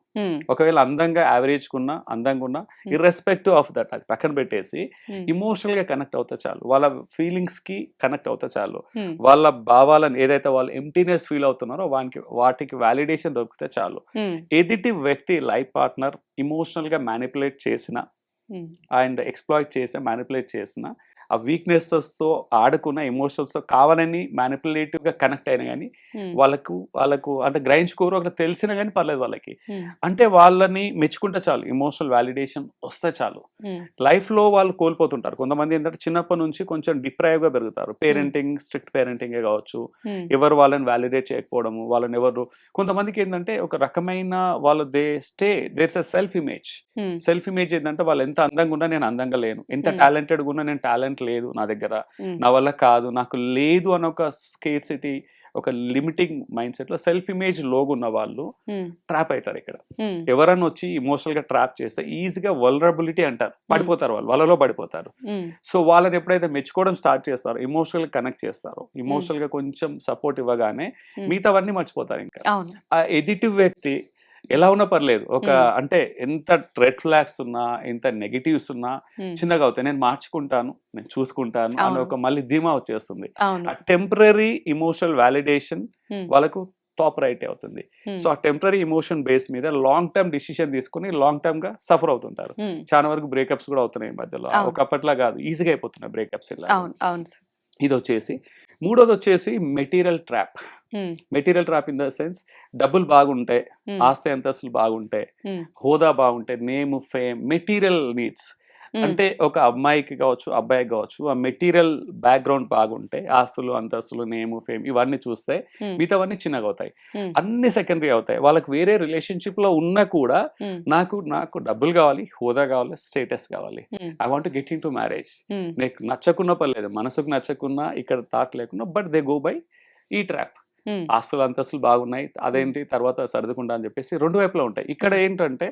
ఒకవేళ అందంగా యావరేజ్ కున్నా అందంగా ఉన్నా ఇర్రెస్పెక్టివ్ ఆఫ్ దట్ అది పక్కన పెట్టేసి ఇమోషనల్ గా కనెక్ట్ అవుతా చాలు, వాళ్ళ ఫీలింగ్స్ కి కనెక్ట్ అవుతా చాలు, వాళ్ళ భావాలను ఏదైతే వాళ్ళు ఎంప్టీనెస్ ఫీల్ అవుతున్నారో వాటికి వాలిడేషన్ దొరికితే చాలు. ఎదుటి వ్యక్తి లైఫ్ పార్ట్నర్ ఇమోషనల్ గా మ్యానిపులేట్ చేసిన అండ్ ఎక్స్ప్లాయిట్ చేసి మ్యానిపులేట్ చేసిన ఆ వీక్నెసెస్ తో ఆడుకున్న ఎమోషన్స్ తో కావాలని మ్యానిపులేటివ్ గా కనెక్ట్ అయినా కానీ వాళ్ళకు అంటే గ్రహించుకోరు, అక్కడ తెలిసినా కానీ పర్లేదు వాళ్ళకి. అంటే వాళ్ళని మెచ్చుకుంటే చాలు, ఇమోషనల్ వాలిడేషన్ వస్తే చాలు. లైఫ్ లో వాళ్ళు కోల్పోతుంటారు. కొంతమంది ఏంటంటే చిన్నప్పటి నుంచి కొంచెం డిప్రైవ్ గా పెరుగుతారు. పేరెంటింగ్ స్ట్రిక్ట్ పేరెంటింగ్ కావచ్చు, ఎవరు వాళ్ళని వాలిడేట్ చేయకపోవడము, వాళ్ళని ఎవరు. కొంతమందికి ఏంటంటే ఒక రకమైన వాళ్ళు there's a self image. Self image ఏంటంటే వాళ్ళు ఎంత అందంగా ఉన్నా నేను అందంగా లేను, ఎంత టాలెంటెడ్ ఉన్నా నేను టాలెంట్ లేదు నా దగ్గర, నా వల్ల కాదు, నాకు లేదు అని ఒక స్కేర్సిటీ, ఒక లిమిటింగ్ మైండ్ సెట్ లో సెల్ఫ్ ఇమేజ్ లోగు ఉన్న వాళ్ళు ట్రాప్ అవుతారు. ఇక్కడ ఎవరన్నా వచ్చి ఇమోషనల్ గా ట్రాప్ చేస్తే ఈజీగా వల్నరబిలిటీ అంటారు, పడిపోతారు, వాళ్ళలో పడిపోతారు. సో వాళ్ళని ఎప్పుడైతే మెచ్చుకోవడం స్టార్ట్ చేస్తారో, ఇమోషనల్ గా కనెక్ట్ చేస్తారో, ఇమోషనల్ గా కొంచెం సపోర్ట్ ఇవ్వగానే మిగతావన్నీ మర్చిపోతారు. ఇంకా ఆ ఎడిటివ్ వ్యక్తి ఎలా ఉన్నా పర్లేదు, ఒక అంటే ఎంత రెడ్ ఫ్లాగ్స్ ఉన్నా, ఎంత నెగిటివ్స్ ఉన్నా చిన్నగా అవుతాయి, నేను మార్చుకుంటాను, నేను చూసుకుంటాను అని ఒక మళ్ళీ ధీమా వచ్చేస్తుంది. ఆ టెంపరీ ఇమోషనల్ వాలిడేషన్ వాళ్ళకు టాప్ రైట్ అవుతుంది. సో ఆ టెంపరీ ఇమోషన్ బేస్ మీద లాంగ్ టర్మ్ డిసిషన్ తీసుకుని లాంగ్ టర్మ్ గా సఫర్ అవుతుంటారు. చాలా వరకు బ్రేకప్స్ కూడా అవుతున్నాయి ఈ మధ్యలో. ఒకప్పట్లా కాదు, ఈజీగా అయిపోతున్నాయి బ్రేకప్స్. ఇలా ఇది వచ్చేసి మూడోది వచ్చేసి material trap. Material trap in the sense డబ్బులు బాగుంటాయి, ఆస్తి అంతస్తులు బాగుంటాయి, హోదా బాగుంటాయి, నేమ్ ఫేమ్, మెటీరియల్ నీడ్స్. అంటే ఒక అమ్మాయికి కావచ్చు అబ్బాయికి కావచ్చు ఆ మెటీరియల్ బ్యాక్గ్రౌండ్ బాగుంటే, ఆస్తులు అంతస్తులు నేమ్ ఫేమ్ ఇవన్నీ చూస్తే మిగతావన్నీ చిన్నగా అవుతాయి, అన్ని సెకండరీ అవుతాయి. వాళ్ళకి వేరే రిలేషన్షిప్ లో ఉన్నా కూడా నాకు డబ్బులు కావాలి, హోదా కావాలి, స్టేటస్ కావాలి, I want get in to marriage. నీకు నచ్చకున్నా పర్లేదు, మనసుకు నచ్చకున్నా, ఇక్కడ థాట్ లేకున్నా, బట్ దే గో బై ఈ ట్రాప్. ఆస్తులు అంతస్తులు బాగున్నాయి, అదేంటి తర్వాత సర్దుకుంటా అని చెప్పేసి రెండు వైపులా ఉంటాయి. ఇక్కడ ఏంటంటే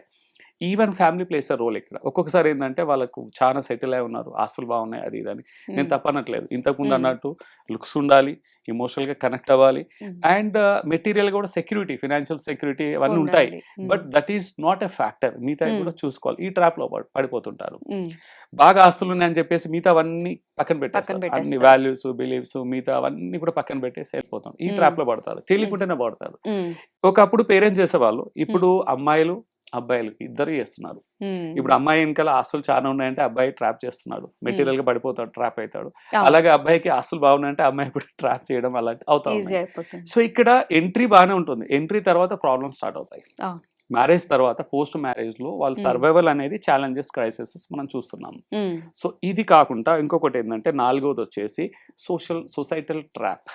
even family plays a role. ఇక్కడ ఒక్కొక్కసారి ఏంటంటే వాళ్ళకు చాలా సెటిల్ అయి ఉన్నారు, ఆస్తులు బాగున్నాయి, అది ఇదని. నేను తప్పనట్లేదు, ఇంతకుముందు అన్నట్టు లుక్స్ ఉండాలి, ఇమోషనల్ గా కనెక్ట్ అవ్వాలి, అండ్ మెటీరియల్ కూడా సెక్యూరిటీ, ఫైనాన్షియల్ సెక్యూరిటీ అవన్నీ ఉంటాయి. But that is not a factor. మిగతా కూడా చూసుకోవాలి. ఈ ట్రాప్ లో పడిపోతుంటారు. బాగా ఆస్తులు ఉన్నాయని చెప్పేసి మిగతా అవన్నీ పక్కన పెట్టేస్తారు, అన్ని వాల్యూస్ బిలీవ్స్ మిగతా అవన్నీ కూడా పక్కన పెట్టేసి వెళ్ళిపోతాం. ఈ ట్రాప్ లో పడతారు, తెలియకుండానే పడతారు. ఒకప్పుడు పేరెంట్స్ చేసేవాళ్ళు, ఇప్పుడు అమ్మాయిలు అబ్బాయిలకి ఇద్దరు చేస్తున్నారు. ఇప్పుడు అమ్మాయి వెనకాల ఆస్తులు చాలా ఉన్నాయంటే అబ్బాయి ట్రాప్ చేస్తున్నాడు, మెటీరియల్ గా పడిపోతాడు, ట్రాప్ అవుతాడు. అలాగే అబ్బాయికి ఆస్తులు బాగున్నాయంటే అమ్మాయి కూడా ట్రాప్ చేయడం అలాంటి అవుతా ఉంది. సో ఇక్కడ ఎంట్రీ బాగానే ఉంటుంది, ఎంట్రీ తర్వాత ప్రాబ్లమ్స్ స్టార్ట్ అవుతాయి. మ్యారేజ్ తర్వాత పోస్ట్ మ్యారేజ్ లో వాళ్ళ సర్వైవల్ అనేది ఛాలెంజెస్, క్రైసిసెస్ మనం చూస్తున్నాం. సో ఇది కాకుండా ఇంకొకటి ఏంటంటే నాలుగోది వచ్చేసి సొసైటల్ ట్రాప్.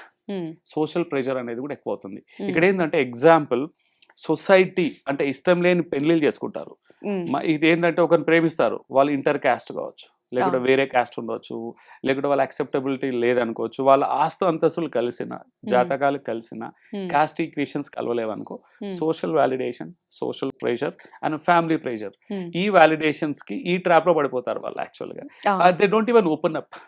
సోషల్ ప్రెషర్ అనేది కూడా ఎక్కువ అవుతుంది. ఇక్కడ ఏంటంటే ఎగ్జాంపుల్, సొసైటీ అంటే ఇష్టం లేని పెళ్లిళ్ళు చేసుకుంటారు. ఇది ఏంటంటే ఒకరిని ప్రేమిస్తారు, వాళ్ళు ఇంటర్ క్యాస్ట్ కావచ్చు, లేకుంటే వేరే క్యాస్ట్ ఉండొచ్చు, లేకుంటే వాళ్ళ అక్సెప్టబిలిటీ లేదనుకోవచ్చు, వాళ్ళ ఆస్తు అంతస్తులు కలిసిన, జాతకాలు కలిసిన, కాస్ట్ ఈక్వేషన్స్ కలవలేవనుకో, social validation, social pressure and family pressure, ఈ వాలిడేషన్స్ కి ఈ ట్రాప్ లో పడిపోతారు వాళ్ళు. యాక్చువల్ గా they don't even open up.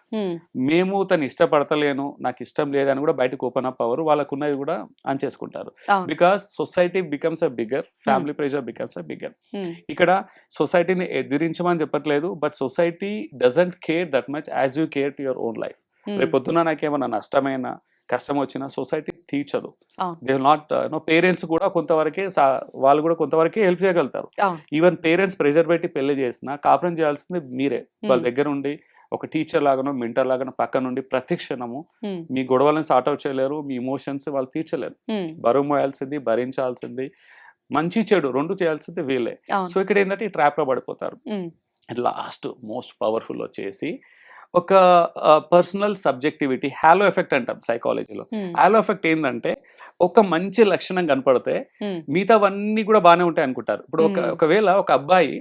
మేము తను ఇష్టపడతలేను, నాకు ఇష్టం లేదని కూడా బయటకు ఓపెన్ అప్ అవ్వరు, వాళ్ళకు ఉన్నది కూడా చేసుకుంటారు. Because society becomes a bigger, family pressure becomes a bigger. ఇక్కడ సొసైటీని ఎదిరించమని చెప్పట్లేదు, but society doesn't care that much as you care to your own life. రేపు పొద్దున నాకేమన్నా నష్టమైన కష్టం వచ్చినా సొసైటీ తీర్చదు. దే విల్ నాట్ పేరెంట్స్ కూడా కొంతవరకే, వాళ్ళు కూడా కొంతవరకే హెల్ప్ చేయగలుగుతారు. ఈవెన్ పేరెంట్స్ ప్రెషర్ పెట్టి పెళ్లి చేసినా కాపురం చేయాల్సింది మీరే. వాళ్ళ దగ్గర ఉండి ఒక టీచర్ లాగానో మెంటర్ లాగానో పక్క నుండి ప్రతి క్షణము మీ గొడవలను సార్ట్ అవుట్ చేయలేరు, మీ ఇమోషన్స్ వాళ్ళు తీర్చలేరు. బరువు మోయాల్సింది, భరించాల్సింది, మంచి చెడు రెండు చేయాల్సింది వీళ్ళే. సో ఇక్కడ ఏంటంటే ఈ ట్రాప్ లో పడిపోతారు. లాస్ట్ మోస్ట్ పవర్ఫుల్ వచ్చేసి ఒక పర్సనల్ సబ్జెక్టివిటీ, హాలో ఎఫెక్ట్ అంటాం సైకాలజీలో. హాలో ఎఫెక్ట్ ఏంటంటే ఒక మంచి లక్షణం కనపడితే మిగతావన్నీ కూడా బాగానే ఉంటాయి అనుకుంటారు. ఇప్పుడు ఒకవేళ ఒక అబ్బాయి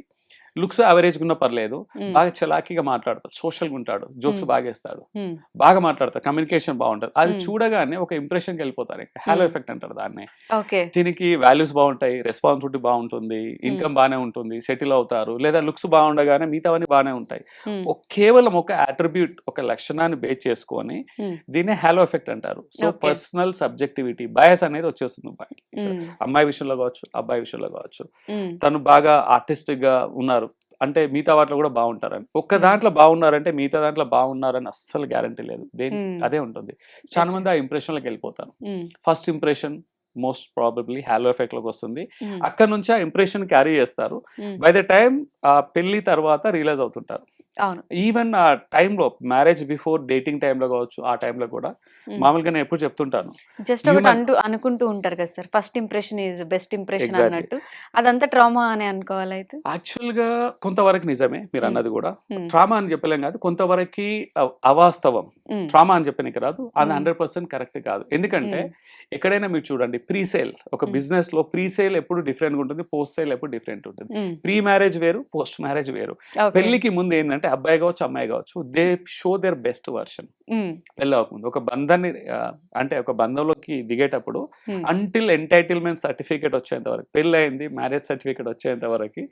లుక్స్ యావరేజ్ ఉన్న పర్లేదు, ఉమ్, బాగా చలాకీగా మాట్లాడతాడు, సోషల్గా ఉంటాడు, జోక్స్ ఉమ్, బాగా వేస్తాడు, ఉమ్, బాగా మాట్లాడతాడు, కమ్యూనికేషన్ బాగుంటది, అది ఉమ్, చూడగానే ఒక ఇంప్రెషన్కి వెళ్ళిపోతారు. హ్యాలో ఉమ్, ఎఫెక్ట్ అంటారు దాన్ని. ఓకే. దీనికి వాల్యూస్ బాగుంటాయి, రెస్పాన్సిబిలిటీ బాగుంటుంది, ఉమ్, ఇన్కమ్ బాగానే ఉంటుంది, సెటిల్ అవుతారు, లేదా లుక్స్ బాగుండగానే మిగతావన్నీ బాగానే ఉంటాయి. ఉమ్, కేవలం ఒక అట్రిబ్యూట్, ఒక లక్షణాన్ని బేస్ చేసుకొని ఉమ్, దీన్నే హ్యాలో ఎఫెక్ట్ అంటారు. So okay. Personal subjectivity bias అనేది వచ్చేస్తుంది అబ్బాయికి. ఇక్కడ ఉమ్, అమ్మాయి విషయంలో కావచ్చు, అబ్బాయి విషయంలో కావచ్చు, ఉమ్, తను బాగా ఆర్టిస్టిక్ గా ఉన్నారు అంటే మిగతా వాటిలో కూడా బాగుంటారని, ఒక్క ఉమ్, దాంట్లో బాగున్నారంటే మిగతా దాంట్లో బాగున్నారని అస్సలు గ్యారంటీ లేదు. దేని ఉమ్, అదే ఉంటుంది. చాలా మంది ఎగ్జాక్ట్. ఆ ఇంప్రెషన్లోకి వెళ్ళిపోతారు. Um, first impression most probably halo effect లోకి వస్తుంది. ఉమ్, అక్కడ నుంచి ఆ ఇంప్రెషన్ క్యారీ చేస్తారు. ఉమ్, బై ద టైం ఆ పెళ్లి తర్వాత రియలైజ్ అవుతుంటారు. అవును. ఈవెన్ ఆ టైంలో మ్యారేజ్ బిఫోర్ డేటింగ్ టైంలో కావచ్చు, ఆ టైంలో కూడా ఉమ్. మామూలుగా నేను ఎప్పుడు చెప్తుంటాను, జస్ట్ ఒకటి హ్యూమన్ అనుకుంటూ ఉంటారు కదా sir, first impression is best impression exactly. అన్నట్టు. అదంతా ట్రామా అని అనుకోవాలి అయితే. యాక్చువల్‌గా కొంతవరకు నిజమే హ్మ్. మీరన్నది గూడా. హ్మ్. ట్రామా అని చెప్పలేం గాదు. కొంతవరకి అవాస్తవం. హ్మ్. ట్రామా అని చెప్పనీకి రాదు. అది హ్మ్. 100% కరెక్ట్ కాదు. ఎందుకంటే హ్మ్. ఎక్కడైనా మీరు చూడండి, ప్రీ సేల్ ఒక హ్మ్. బిజినెస్‌లో ప్రీ సేల్ ఎప్పుడు డిఫరెంట్‌గా ఉంటుంది. పోస్ట్ సేల్ ఎప్పుడు డిఫరెంట్ ఉంటుంది. హ్మ్. ప్రీ మ్యారేజ్ వేరు, పోస్ట్ మ్యారేజ్ వేరు. ఓకే. పెళ్ళికి ముందు ఏందంటే అబ్బాయి గావచ్చు, అమ్మాయి గావచ్చు, they show their best version. హ్మ్. పెళ్లి అవ్వకముందు ఒక బంధాన్ని అంటే ఒక బంధంలోకి దిగేటప్పుడు హ్మ్. అంటిల్ ఎంటైటిల్మెంట్ సర్టిఫికేట్ వచ్చేంత వరకు, పెళ్ళయింది మ్యారేజ్ సర్టిఫికేట్ వచ్చేంత వరకు,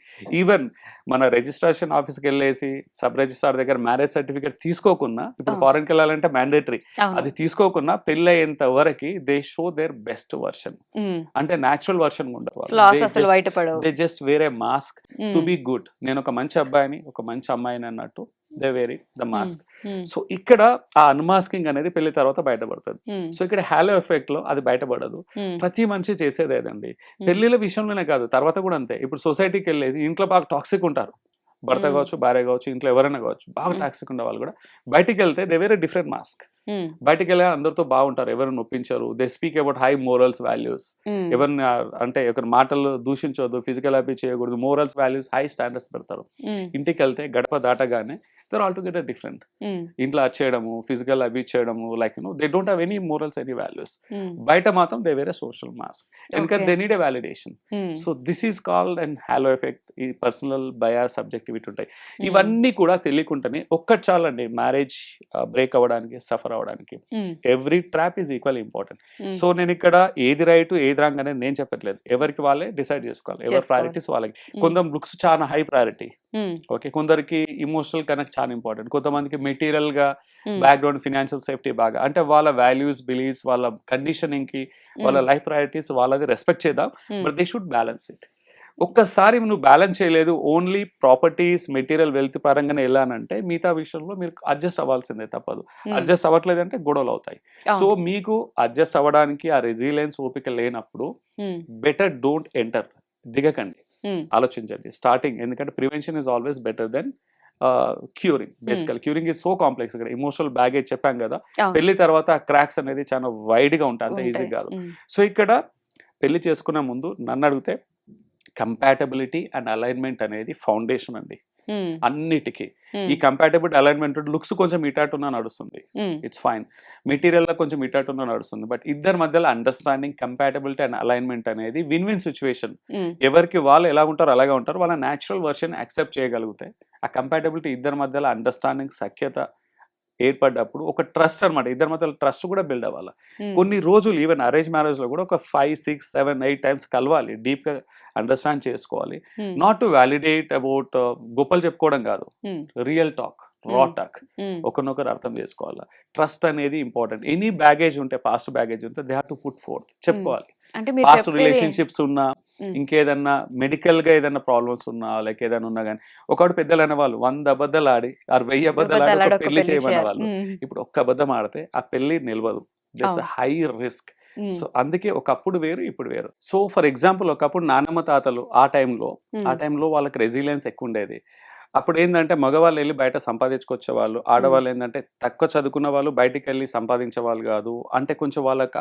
ఈవెన్ మన రిజిస్ట్రేషన్ ఆఫీస్కి వెళ్ళేసి సబ్ రిజిస్ట్రార్ దగ్గర మ్యారేజ్ సర్టిఫికేట్ తీసుకోకున్నా, ఇప్పుడు అవును. ఫారెన్కి వెళ్ళాలంటే మ్యాండేటరీ, అవును. అది తీసుకోకున్నా పెళ్ళి అయ్యేంత వరకు they show their best version. Hmm. అంటే న్యాచురల్ వర్షన్ ఉండరు వాళ్ళు. ఫ్లాస్ అసలు బయటపడవు. They just wear a mask to hmm. Be good. నేను ఒక మంచి అబ్బాయిని, ఒక మంచి అమ్మాయిని అన్నట్టు they wear the hmm. Mask. Hmm. So ఇక్కడ ఆ అన్మాస్కింగ్ అనేది పెళ్లి తర్వాత బయటపడుతుంది. హ్మ్. సో ఇక్కడ హ్యాలో ఎఫెక్ట్ లో అది బయటపడదు. హ్మ్. ప్రతి మనిషి చేసేదేదండి. హ్మ్. పెళ్లిళ్ళ విషయంలోనే కాదు, తర్వాత కూడా అంతే. ఇప్పుడు సొసైటీకి వెళ్ళేసి ఇంట్లో బాగా టాక్సిక్ ఉంటారు, భర్త హ్మ్. కావచ్చు, భార్య కావచ్చు, ఇంట్లో ఎవరైనా కావచ్చు, బాగా హ్మ్. టాక్సిక్ ఉండే వాళ్ళు కూడా బయటికి వెళ్తే దే వేరే డిఫరెంట్ మాస్క్. హ్మ్. బయటికి వెళ్ళి అందరితో బాగుంటారు, ఎవరిని నొప్పించరు, they speak about high morals values. Hmm. ఎవరిని అంటే ఒకరి మాటలు దూషించొద్దు, ఫిజికల్ అబీ చేయకూడదు, మోరల్స్ వాల్యూస్ హై స్టాండర్డ్స్ పెడతారు. హ్మ్. ఇంటికి వెళ్తే గడప దాటగానే దర్ ఆల్ టుగెదర్ డిఫరెంట్. హ్మ్. ఇంట్లో చేయడము, ఫిజికల్ అబీ చేయడము, like they don't have any morals, any values. Hmm. బయట మాత్రం దే వేరే సోషల్ మాస్క్. ఎందుకంటే okay. They need a validation. Hmm. So this is called and halo effect. ఈ personal bias, subjectivity ఉంటాయి. హ్మ్. ఇవన్నీ కూడా తెలియకుండానే ఒక్కటి చాలండి మ్యారేజ్ బ్రేక్ అవ్వడానికి, సఫర్ అవ్వడానికి. హ్మ్. Every trap is equal important. హ్మ్. సో నేను ఇక్కడ ఏది రైట్ ఏది రాంగ్ అనేది నేను చెప్పట్లేదు. ఎవరికి వాళ్ళే డిసైడ్ చేసుకోవాలి, ఎవరి చేసుకోవాలి. ప్రయారిటీస్ వాళ్ళకి. హ్మ్. కొందరు లుక్స్ చాలా హై ప్రయారిటీ, హ్మ్. ఓకే. కొందరికి ఇమోషనల్ కనెక్ట్ చాలా ఇంపార్టెంట్. కొంతమందికి మెటీరియల్ గా హ్మ్. బ్యాక్గ్రౌండ్, ఫినాన్షియల్ సేఫ్టీ బాగా, అంటే వాళ్ళ వాల్యూస్, బిలీవ్స్, వాళ్ళ కండిషనింగ్ కి, వాళ్ళ హ్మ్. లైఫ్ ప్రయారిటీస్ వాళ్ళది రెస్పెక్ట్ చేద్దాం. హ్మ్. But they should balance it. ఒక్కసారి నువ్వు బ్యాలెన్స్ చేయలేదు, ఓన్లీ ప్రాపర్టీస్, మెటీరియల్, వెల్త్ పరంగానే వెళ్ళానంటే మిగతా విషయంలో మీరు అడ్జస్ట్ అవ్వాల్సిందే, తప్పదు. హ్మ్. అడ్జస్ట్ అవ్వట్లేదంటే గొడవలు అవుతాయి. సో అవును. మీకు అడ్జస్ట్ అవ్వడానికి ఆ రెసిలియన్స్, ఓపిక లేనప్పుడు హ్మ్. బెటర్ డోంట్ ఎంటర్, దిగకండి. హ్మ్. ఆలోచించండి స్టార్టింగ్. ఎందుకంటే prevention is always better then curing. Hmm. Basically curing is so complex. ఇక్కడ ఎమోషనల్ బ్యాగేజ్ చెప్పాం కదా, అవును. పెళ్లి తర్వాత క్రాక్స్ అనేది చాలా వైడ్ గా ఉంటాయి, అంత ఈజీ ఉంటాయి. కాదు. హ్మ్. సో ఇక్కడ పెళ్లి చేసుకునే ముందు నన్ను అడిగితే కంపాటబిలిటీ అండ్ అలైన్మెంట్ అనేది ఫౌండేషన్ అండి హ్మ్. అన్నిటికీ. హ్మ్. ఈ కంపాటబిలిటీ, అలైన్మెంట్, లుక్స్ కొంచెం ఇటాటున్నా నడుస్తుంది, హ్మ్. It's fine. మెటీరియల్ లో కొంచెం ఇటాటున్నా నడుస్తుంది. బట్ ఇద్దరి మధ్యలో అండర్స్టాండింగ్, కంపాటబిలిటీ అండ్ అలైన్మెంట్ అనేది విన్ విన్ సిచ్యువేషన్. హ్మ్. ఎవరికి వాళ్ళు ఎలా ఉంటారో అలాగే ఉంటారు, వాళ్ళ న్యాచురల్ వర్షన్ యాక్సెప్ట్ చేయగలిగితే, ఆ కంపాటబిలిటీ, ఇద్దరి మధ్యలో అండర్స్టాండింగ్, సఖ్యత ఏర్పడ్డప్పుడు ఒక ట్రస్ట్ అనమాట. ఇద్దరి మధ్యలో ట్రస్ట్ కూడా బిల్డ్ అవ్వాలి. హ్మ్. కొన్ని రోజులు ఈవెన్ అరేంజ్ మ్యారేజ్ లో కూడా ఒక 5, 6, 7, 8 టైమ్స్ కలవాలి, డీప్ గా అండర్స్టాండ్ చేసుకోవాలి. హ్మ్. నాట్ టు వాలిడేట్ అబౌట్ గొప్పలు చెప్పుకోవడం కాదు, హ్మ్. రియల్ టాక్, రా హ్మ్. టాక్. హ్మ్. ఒకరినొకరు అర్థం చేసుకోవాలి. ట్రస్ట్ అనేది ఇంపార్టెంట్. ఎనీ బ్యాగేజ్ ఉంటే, పాస్ట్ బ్యాగేజ్ ఉంటే, they have to put forth, హ్మ్. చెప్పుకోవాలి. అంటే మీరు పాస్ట్ చెప్పేది రిలేషన్షిప్స్ ఉన్నా, హ్మ్. ఇంకేదన్నా మెడికల్ గా ఏదైనా ప్రాబ్లమ్స్ ఉన్నా, లైక్ ఏదైనా ఉన్నా కానీ, ఒకటి పెద్దలు అనేవాళ్ళు 100 అబద్ధాలు ఆడి, 1000 అబద్ధాలు ఆడి ఒక అబద్ధాలాడి ఒక పెళ్లి పెళ్లి చేయమనే చేయాలి. వాళ్ళు. హ్మ్. ఇప్పుడు ఒక్క అబద్ధం ఆడితే ఆ పెళ్లి నిలవదు. దట్స్ అవును. High risk. హ్మ్. సో అందుకే ఒకప్పుడు వేరు, ఇప్పుడు వేరు. సో ఫర్ ఎగ్జాంపుల్ ఒకప్పుడు నాన్నమ్మ తాతలు ఆ హ్మ్. టైంలో వాళ్ళకి రెసిలియన్స్ ఎక్కువ ఉండేది. అప్పుడు ఏంటంటే మగవాళ్ళు వెళ్ళి బయట సంపాదించుకొచ్చేవాళ్ళు, హ్మ్. ఆడవాళ్ళు ఏంటంటే తక్కువ చదువుకున్న వాళ్ళు బయటికి వెళ్ళి సంపాదించే వాళ్ళు కాదు. అంటే కొంచెం వాళ్ళకి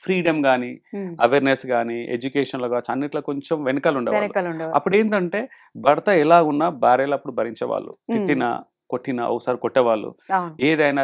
ఫ్రీడమ్ కానీ, హ్మ్. అవేర్నెస్ కానీ, ఎడ్యుకేషన్లో కావచ్చు, అన్నిట్లో కొంచెం వెనకాల ఉండేవాళ్ళు. వెనకాల ఉండేవారు. అప్పుడు ఏంటంటే భర్త ఎలా ఉన్నా భార్యలు అప్పుడు భరించేవాళ్ళు. హ్మ్. తిట్టినా, కొట్టినా ఒకసారి కొట్టేవాళ్ళు. అవును. ఏదైనా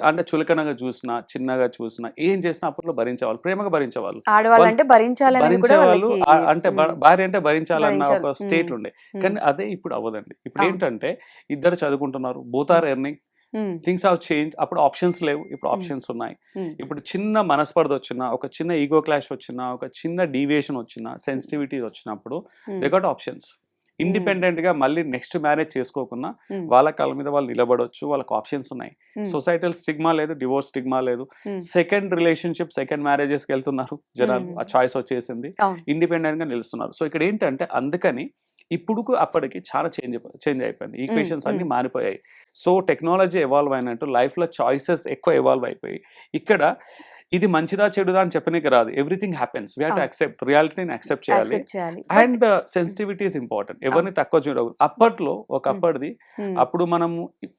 అంటే చులకనగా చూసినా, చిన్నగా చూసినా, ఏం చేసినా అప్పట్లో భరించేవాళ్ళు. ప్రేమగా భరించేవాళ్ళు. వాళ్ళు ఆడవాళ్ళంటే భరించాలనేది కూడా భరించేవాళ్ళు. వాళ్ళకి అంటే హ్మ్. భార్య అంటే భరించాలన్న భరించాలి. ఒక స్టేట్ ఉండే. హ్మ్. కానీ అదే ఇప్పుడు అవ్వదండి. అవును. ఇప్పుడేంటంటే ఇద్దరు చదువుకుంటున్నారు. Both hmm. Are earning. Hmm. Things have change. అప్పుడు ఆప్షన్స్ లేవు. ఇప్పుడు హ్మ్. ఆప్షన్స్ ఉన్నాయి. హ్మ్. ఇప్పుడు చిన్న మనస్పర్ధ వచ్చినా, ఒక చిన్న ఈగో క్లాష్ వచ్చినా, ఒక చిన్న డీవియేషన్ వచ్చినా, సెన్సిటివిటీ వచ్చినప్పుడు హ్మ్. They got options. హ్మ్. ఇండిపెండెంట్‌గా మళ్ళీ నెక్స్ట్ మ్యారేజ్ చేసుకోకున్నా హ్మ్. వాళ్ళ కాళ్ళ మీద వాళ్ళు నిలబడొచ్చు. వాళ్ళకి ఆప్షన్స్ ఉన్నాయి. హ్మ్. సొసైటల్ స్టిగ్మా లేదు. డివోర్స్ స్టిగ్మా లేదు. హ్మ్. సెకండ్ రిలేషన్‌షిప్, సెకండ్ మ్యారేజెస్‌కెళ్తున్నారు జనాలు. హ్మ్. ఆ చాయిస్ వచ్చేసింది. అవును. ఇండిపెండెంట్‌గా నిలుస్తున్నారు. సో ఇక్కడ ఏంటంటే అందుకని ఇప్పుడుకు అప్పటికి చాలా చేంజ్ అయిపోయింది. హ్మ్. ఈక్వేషన్స్ అన్నీ హ్మ్. మారిపోయాయి. సో టెక్నాలజీ ఎవాల్వ్ అయినట్టు లైఫ్‌లో చాయిసెస్ ఎక్కువ ఎవాల్వ్ అయిపోయి ఇక్కడ ఇది మంచిదా చెడుదా అని చెప్పనీకి రాదు. Everything happens. We have to అవును. యాక్సెప్ట్. రియాలిటీని యాక్సెప్ట్ చేయాలి. యాక్సెప్ట్ చేయాలి. But and sensitivity is important. అవును. ఎవరిని తక్కువ చూడకూడదు. అప్పట్లో హ్మ్. ఒకప్పటిది హ్మ్. అప్పుడు మనము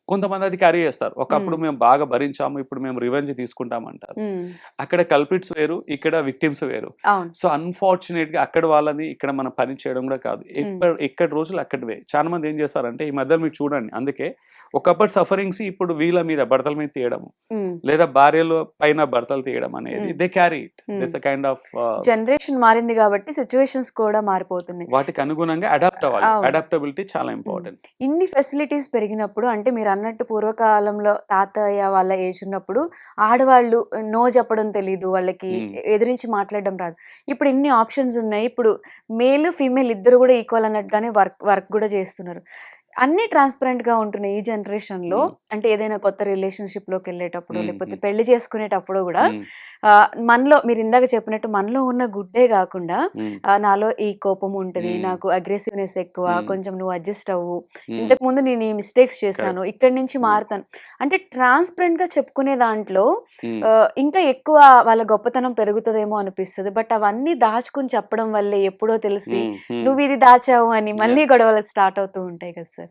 కొంతమంది అది క్యారీ చేస్తారు. ఒకప్పుడు హ్మ్. మేము బాగా భరించాము. ఇప్పుడు మేము రివెంజ్ తీసుకుంటాం అంటారు. హ్మ్. అక్కడ కల్ప్రిట్స్ వేరు. ఇక్కడ విక్టిమ్స్ వేరు. అవును. సో అన్‌ఫార్చునేట్‌గా అక్కడ వాళ్ళని ఇక్కడ మనం పని చేయడం కూడా కాదు. హ్మ్. ఎక్కడి రోజులు అక్కడివే. చాలా మంది ఏం చేస్తారంటే ఈ మధ్యలో మీరు చూడండి. అందుకే ఒకప్పటి సఫరింగ్స్ ఇప్పుడు వీళ్ళ మీద భర్తల మీద తీయడము. హ్మ్. లేదా భార్యల పైన భర్తలు తీయడం అనేది hmm. They carry it. Hmm. This a kind of generation మారింది గాబట్టి సిట్యుయేషన్స్ కూడా మారిపోతున్నాయి. వాటికి అనుగుణంగా అడాప్ట్ అవ్వాలి. అవును. అడాప్టబిలిటీ చాలా హ్మ్. ఇంపార్టెంట్. ఇన్ని ఫెసిలిటీస్ పెరిగినప్పుడు అంటే మీరన్నట్టు పూర్వకాలంలో తాతయ్య వాళ్ళ ఏజ్ ఉన్నప్పుడు ఆడవాళ్ళు నో చెప్పడం తెలీదు. వాళ్ళకి హ్మ్. ఎదిరించి మాట్లాడడం రాదు. ఇప్పుడు ఇన్ని ఆప్షన్స్ ఉన్నాయి. ఇప్పుడు మేల్, ఫీమేల్ ఇద్దరు గూడా ఈక్వల్ అన్నట్టుగానే వర్క్ వర్క్ గూడా చేస్తున్నారు. అన్నీ ట్రాన్స్‌పరెంట్‌గా ఉంటున్నాయి ఈ జనరేషన్‌లో. హ్మ్. అంటే ఏదైనా కొత్త రిలేషన్‌షిప్‌లోకెళ్ళేటప్పుడో, హ్మ్. లేకపోతే హ్మ్. పెళ్లి చేసుకునేటప్పుడు గూడా హ్మ్. మనలో మీరిందాక చెప్పినట్టు మనలో ఉన్న గుడ్డే గాకుండా హ్మ్. నాలో ఈ కోపం ఉంటది. హ్మ్. నాకు అగ్రెసివ్‌నెస్ ఎక్కువ. హ్మ్. కొంచెం నువ్వు అడ్జస్ట్ అవ్వు. హ్మ్. ఇంతకుముందు నేను ఈ మిస్టేక్స్ చేశాను. కరెక్ట్. ఇక్కడి నుంచి హ్మ్. మారుతాను. అంటే ట్రాన్స్‌పరెంట్‌గా చెప్పుకునే దాంట్లో హ్మ్. ఇంకా ఎక్కువ వాళ్ళ గొప్పతనం పెరుగుతదేమో అనిపిస్తది. బట్ అవన్నీ దాచుకొని చెప్పడం వల్లే ఎప్పుడో తెలిసి హ్మ్. హ్మ్. నువ్విది దాచావు అని మళ్ళీ యాహ్! గొడవలు స్టార్ట్ అవుతూ ఉంటాయి కదా సార్.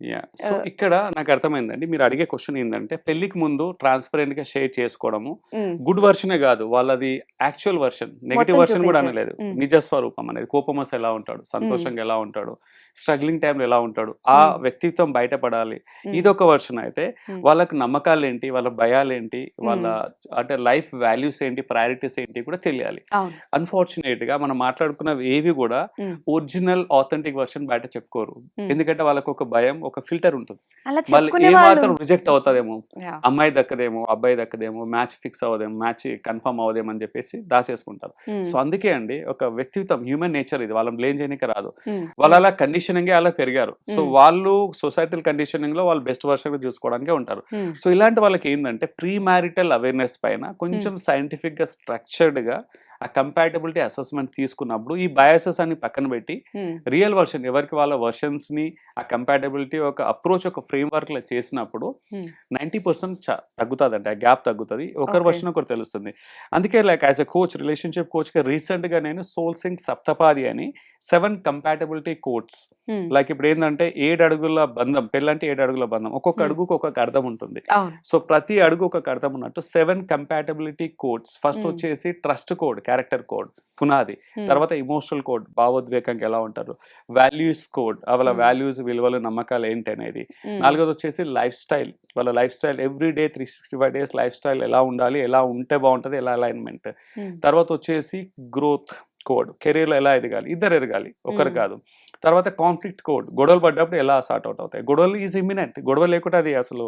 యాహ్! సో, ఆహ్, ఇక్కడ నాకర్థమైందండి. మీరు అడిగే క్వెషన్ ఏందంటే, పెళ్ళికి ముందు ట్రాన్స్‌పరెంట్‌గా షేర్ చేసుకోవడము. హ్మ్. గుడ్ వెర్షనే గాదు. వాళ్ళది యాక్చువల్ వెర్షన్. నెగెటివ్ మొత్తం వెర్షన్ గూడా చూపించారు. అనలేదు. హ్మ్. నిజ స్వరూపం అనేది. కోపమొస్తే ఎలా ఉంటాడు? హ్మ్. సంతోషంగా ఎలా ఉంటాడు? స్ట్రగ్లింగ్ టైమ్‌లో ఎలా ఉంటాడు? ఆ హ్మ్. వ్యక్తిత్వం బయటపడాలి. హ్మ్. ఇదొక వెర్షన్ అయితే, హ్మ్. వాళ్ళకి నమ్మకాలేంటి? వాళ్ళ భయాలేంటి? వాళ్ళ హ్మ్. అంటే లైఫ్ వాల్యూస్ ఏంటి? ప్రయారిటీస్ ఏంటి? కూడా తెలియాలి. అవును. అన్‌ఫార్చునేట్‌గా మనం మాట్లాడుకున్నవి ఏవి గూడా హ్మ్. ఒరిజినల్ ఆథెంటిక్ వెర్షన్ బయట చెప్పుకోరు. హ్మ్. ఎందుకంటే వాళ్ళకొక భయం, ఒక ఫిల్టర్ ఉంటుంది. అలా మళ్ళీ చెప్పుకునే ఏ వాళ్ళు మాత్రం రిజెక్ట్ అవుతదేమో, యాహ్! అమ్మాయి దక్కదేమో, అబ్బాయి దక్కదేమో, మ్యాచ్ ఫిక్స్ అవ్వదేమో, మ్యాచ్ కన్ఫర్మ్ అవ్వదేమో అని చెప్పేసి దాచేసుకుంటారు. హ్మ్. సో, అందుకే అండి ఒక వ్యక్తిత్వం హ్యూమన్ నేచర్ ఇది. వాళ్ళని బ్లేమ్ చేయనీకి రాదు. హ్మ్. వాళ్ళు హ్మ్. అలా కండిషనింగే అలా పెరిగారు. సో, హ్మ్. వాళ్ళు సొసైటల్ కండిషనింగ్‌లో వాళ్ళు బెస్ట్ వెర్షన్‌గా చూసుకోవడానికే ఉంటారు. హ్మ్. సో, ఇలాంటి వాళ్ళకేందంటే ప్రీ మ్యారిటల్ అవేర్‌నెస్ పైన హ్మ్. కొంచెం సైంటిఫిక్‌గా స్ట్రక్చర్డ్‌గా ఆ కంపాటబిలిటీ అసెస్‌మెంట్ తీసుకున్నప్పుడు ఈ బయాసెస్ అన్ని పక్కన పెట్టి హ్మ్. రియల్ వెర్షన్ ఎవరికి వాళ్ళ వెర్షన్స్‌ని ఆ కంపాటబిలిటీ ఒక అప్రోచ్ ఒక ఫ్రేమ్‌వర్క్‌లో చేసినప్పుడు హ్మ్. 90% తగ్గుతదండి. ఆ గ్యాప్ తగ్గుతది. ఒకరి ఓకే. వెర్షన్ ఒకరికి తెలుస్తుంది. అందుకే like as a coach relationship కోచ్‌గా రీసెంట్‌గా నేను సోల్ సింక్ సప్తపాది అని 7 కంపాటబిలిటీ కోడ్స్ హ్మ్. లైక్ ఇప్పుడేందంటే 7 అడుగుల బంధం. పెళ్ళంటే 7 అడుగుల బంధం. ఒక్కొక్క హ్మ్. అడుగుకి ఒక్కొక్క అర్థం ఉంటుంది. అవును. సో, ప్రతి అడుగు ఒక్కొక్క అర్థం ఉన్నట్టు 7 కంపాటబిలిటీ కోడ్స్. ఫస్ట్ హ్మ్. వచ్చేసి ట్రస్ట్ కోడ్, క్యారెక్టర్ కోడ్ పునాది. హ్మ్. తర్వాత ఎమోషనల్ కోడ్ భావోద్వేగంగా ఎలా ఉంటారు. వాల్యూస్ కోడ్ వాళ్ళ హ్మ్. వాల్యూస్, విలువలు, నమ్మకాలు ఏంటనేది. హ్మ్. నాలుగోదొచ్చేసి లైఫ్ స్టైల్. వాళ్ళ life style every day 365 days life style ఎలా ఉండాలి? ఎలా ఉంటే బావుంటది? ఎలా అలైన్‌మెంట్. హ్మ్. తర్వాతొచ్చేసి గ్రోత్ కోడ్. కెరియర్‌లో ఎలా ఎదగాలి? ఇద్దరు ఎదగాలి. ఒకరు హ్మ్. కాదు. తర్వాత కాన్ఫ్లిక్ట్ కోడ్. గొడవలు పడ్డప్పుడు ఎలా సార్ట్ ఔట్ అవుతాయి? గొడవలు ఈజ్ ఇమ్మినెంట్. గొడవ లేకుంటే అది అసలు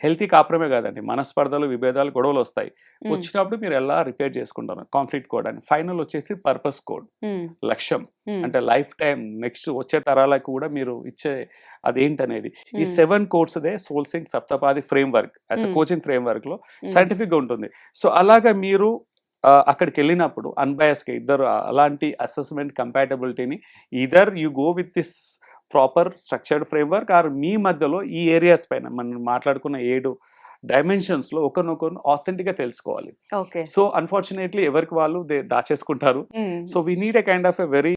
హెల్తీ కాపురమే కాదండి. మనస్పర్ధలు, విభేదాలు, గొడవలొస్తాయి. హ్మ్. వచ్చినప్పుడు మీరు ఎలా రిపేర్ చేసుకుంటారు? కాన్ఫ్లిక్ట్ కోడ్ అని. ఫైనల్ వచ్చేసి పర్పస్ కోడ్. హ్మ్. లక్ష్యం. హ్మ్. అంటే లైఫ్ టైమ్ నెక్స్ట్ వచ్చే తరాలకు కూడా మీరు ఇచ్చే అదేంటనేది. ఈ హ్మ్. 7 కోర్స్‌దే soul sync Saptapadi framework. As a hmm. Coaching ఫ్రేమ్‌వర్క్‌లో హ్మ్. సైంటిఫిక్‌గా ఉంటుంది. సో, అలాగా మీరు అక్కడికెళ్ళినప్పుడు అన్‌బయాస్డ్‌గా ఇద్దరు అలాంటి అసెస్‌మెంట్ కంపాటబిలిటీని either you go with this proper structured framework or మీ మధ్యలో ఈ ఏరియాస్ పైన మనం మాట్లాడుకున్న 7 డైమెన్షన్స్‌లో ఒకరినొకరు ఆథెంటిక్‌గా తెలుసుకోవాలి. ఓకే. సో, అన్‌ఫార్చునేట్‌లీ ఎవరికి వాళ్ళు దాచేసుకుంటారు. Hmm. So, we need a kind of a very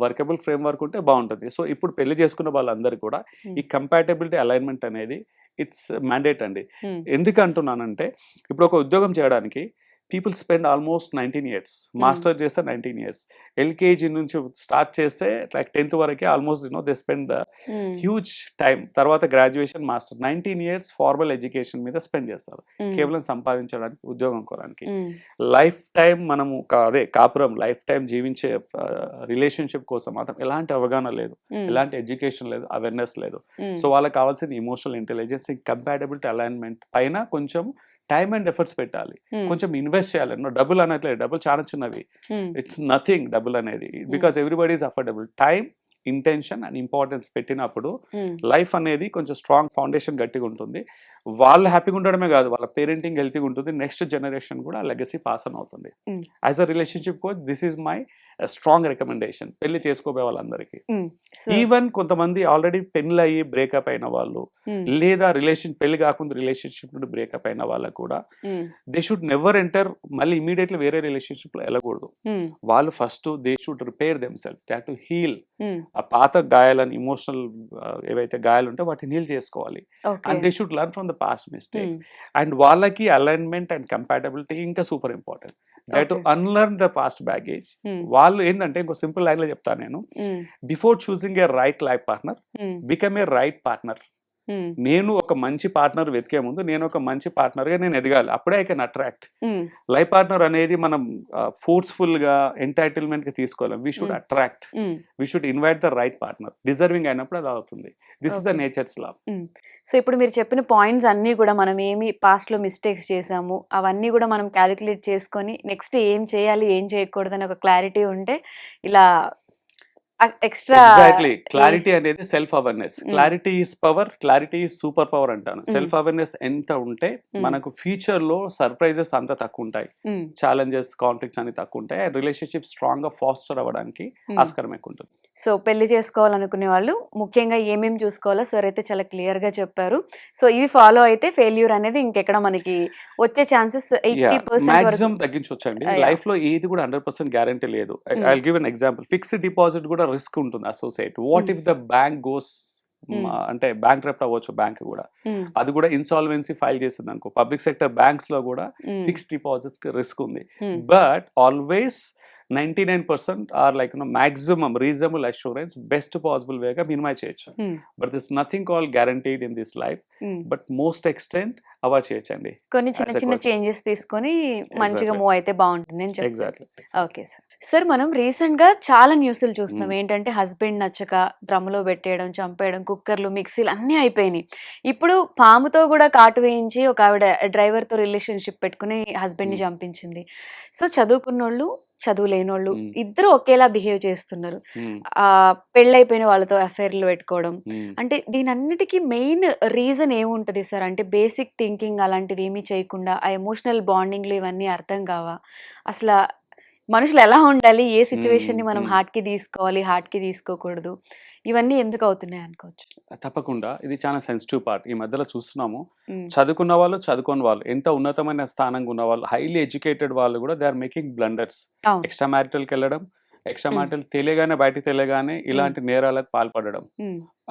workable framework ఉంటే బావుంటది. సో, ఇప్పుడు పెళ్లి చేసుకున్న వాళ్ళందరూ కూడా హ్మ్. ఈ కంపాటబిలిటీ అలైన్‌మెంట్ అనేది ఇట్స్ మ్యాండేట్ అండి. హ్మ్. ఎందుకంటున్నానంటే ఇప్పుడు ఒక ఉద్యోగం చేయడానికి people spend almost 19 years, master చేస్తే 19 ఇయర్స్, ఎల్కేజీ నుంచి స్టార్ట్ చేస్తే లైక్ 10th వరకే almost they spend the huge time. తర్వాత graduation, master, 19 years formal education మీద స్పెండ్ చేస్తారు, కేవలం సంపాదించడానికి, ఉద్యోగం కోరానికి. లైఫ్ టైం మనము అదే కాపురం లైఫ్ టైం జీవించే రిలేషన్షిప్ కోసం మాత్రం ఎలాంటి అవగాహన లేదు, ఎలాంటి ఎడ్యుకేషన్ లేదు, అవేర్నెస్ లేదు. సో వాళ్ళకి కావాల్సింది ఇమోషనల్ ఇంటెలిజెన్స్, కంపాటబిలిటీ, అలైన్మెంట్ పైన కొంచెం టైమ్ అండ్ ఎఫర్ట్స్ పెట్టాలి, కొంచెం ఇన్వెస్ట్ చేయాలి. డబ్బులు అనట్లేదు, డబ్బులు చాలా చిన్నవి, ఇట్స్ నథింగ్ డబ్బులు అనేది, because everybody is affordable. Time, intention and importance పెట్టినప్పుడు లైఫ్ అనేది కొంచెం స్ట్రాంగ్ ఫౌండేషన్ గట్టిగా ఉంటుంది. వాళ్ళు హ్యాపీగా ఉండడమే కాదు, వాళ్ళ పేరెంటింగ్ హెల్తీగా ఉంటుంది, నెక్స్ట్ జనరేషన్ కూడా లెగసీ పాస్ ఆన్ అవుతుంది. As a relationship coach this is my strong recommendation పెళ్లి చేసుకోబోయే వాళ్ళందరికీ. ఈవెన్ కొంతమంది ఆల్రెడీ పెళ్లి అయ్యి బ్రేకప్ అయిన వాళ్ళు, లేదా పెళ్లి కాకుండా రిలేషన్షిప్ నుండి బ్రేకప్ అయిన వాళ్ళకు కూడా దే షుడ్ నెవర్ ఎంటర్ మళ్ళీ ఇమీడియట్లీ వేరే రిలేషన్షిప్ లో వెళ్ళకూడదు. వాళ్ళు first they should repair them self, they have to heal. ఆ పాత గాయాలని, ఇమోషనల్ ఏవైతే గాయాలు ఉంటే వాటిని హీల్ చేసుకోవాలి. And they should learn from the past mistakes. And వాళ్ళకి అలైన్మెంట్ అండ్ కంపాటబిలిటీ ఇంకా super important. They to unlearn the past baggage. వాళ్ళు ఏంటంటే, ఇంకో సింపుల్ లైన్ లో చెప్తాను నేను, before choosing A right life partner, become a right partner. నేను ఒక మంచి పార్ట్నర్ వెతికే ముందు నేను ఒక మంచి పార్ట్నర్ గా నేను ఎదగాలి, అప్పుడే I can attract. Life partner అనేది మనం ఫోర్స్ఫుల్ గా ఎంటైటిల్మెంట్ గా తీసుకోలేం. We should attract, we should invite the right partner. Deserving అయినప్పుడు అది అవుతుంది. This is the nature's law. So ఇప్పుడు మీరు చెప్పిన పాయింట్స్ అన్ని కూడా మనం ఏమి పాస్ట్ లో మిస్టేక్స్ చేసాము అవన్నీ కూడా మనం క్యాలిక్యులేట్ చేసుకొని నెక్స్ట్ ఏం చేయాలి, ఏం చేయకూడదు అని ఒక క్లారిటీ ఉంటే ఇలా ఎక్స్ట్రా ఎగ్జాక్ట్లీ. క్లారిటీ అనేది self awareness. Clarity is power, clarity is super power అంటాను. సెల్ఫ్ అవేర్నెస్ ఎంత ఉంటే మనకు ఫ్యూచర్ లో సర్ప్రైజెస్ అంత తక్కువ ఉంటాయి, ఛాలెంజెస్, కాన్ఫ్లిక్ట్స్ అన్ని తక్కువ ఉంటాయి, రిలేషన్షిప్ స్ట్రాంగ్ గా ఫాస్టర్ అవ్వడానికి ఆస్కారం ఎక్కువ ఉంటుంది. సో పెళ్లి చేసుకోవాలనుకునే వాళ్ళు ముఖ్యంగా ఏమేమి చూసుకోవాలో సార్ అయితే చాలా క్లియర్ గా చెప్పారు. సో ఇవి ఫాలో అయితే ఫెయిల్యూర్ అనేది ఇంకెక్కడ మనకి వచ్చే ఛాన్సెస్ 80% మాక్సిమం తగ్గించవచ్చండి. లైఫ్ లో ఏది కూడా 100% గ్యారంటీ లేదు. I will give an example. Fixed deposit కూడా రిస్క్ ఉంటుంది associate. What if the bank goes, అంటే బ్యాంక్ క్రప్ట్ అవ్వచ్చు బ్యాంక్ కూడా, అది కూడా ఇన్సాల్వెన్సీ ఫైల్ చేసింది అనుకో. పబ్లిక్ సెక్టర్ బ్యాంక్స్ లో కూడా ఫిక్స్డ్ డిపాజిట్స్ కి రిస్క్ ఉంది. But always 99% or like maximum reasonable assurance best possible వేగా మినిమైజ్ చేయొచ్చు. But this nothing call guaranteed in this life, but most extent avoid చేయొచ్చండి. కొన్ని చిన్న చిన్న చేంజెస్ తీసుకొని మంచిగా మూవ్ అయితే బాగుంటుంది అని చెప్తారు. Okay sir. సార్ మనం రీసెంట్ గా చాలా న్యూస్లు చూస్తున్నాం. ఏంటంటే హస్బెండ్ నచ్చక డ్రమ్లో పెట్టేయడం, చంపేయడం, కుక్కర్లు, మిక్సీలు అన్నీ అయిపోయినాయి. ఇప్పుడు పాముతో కూడా కాటు వేయించి ఒక ఆవిడ డ్రైవర్ తో రిలేషన్షిప్ పెట్టుకుని హస్బెండ్ ని చంపించింది. సో చదువుకున్నోళ్ళు, చదువు లేనోళ్ళు ఇద్దరు ఒకేలా బిహేవ్ చేస్తున్నారు. పెళ్ళైపోయిన వాళ్ళతో అఫైర్లు పెట్టుకోవడం. అంటే దీని అన్నిటికీ మెయిన్ రీజన్ ఏముంటది సార్? అంటే బేసిక్ థింకింగ్ అలాంటివి ఏమీ చేయకుండా ఆ ఎమోషనల్ బాండింగ్లు ఇవన్నీ అర్థం కావా? అసలు మనుషులు ఎలా ఉండాలి, ఏ సిచ్యువేషన్ ని మనం హార్ట్ కి తీసుకోవాలి, హార్ట్ కి తీసుకోకూడదు, ఇవన్నీ ఎందుకు అవుతున్నాయి అనుకోవచ్చు? తప్పకుండా ఇది చాలా సెన్సిటివ్ పార్ట్. ఈ మధ్యలో చూస్తున్నాము, చదువుకున్న వాళ్ళు, చదువుకోని వాళ్ళు, ఎంత ఉన్నతమైన స్థానంగా ఉన్న వాళ్ళు, హైలీ ఎడ్యుకేటెడ్ వాళ్ళు కూడా they are making blunders. Extra మ్యారిటల్కి వెళ్ళడం, ఎక్స్ట్రా మ్యారిటల్ తెలియగానే, బయటకు తెలియగానే ఇలాంటి నేరాలకు పాల్పడడం,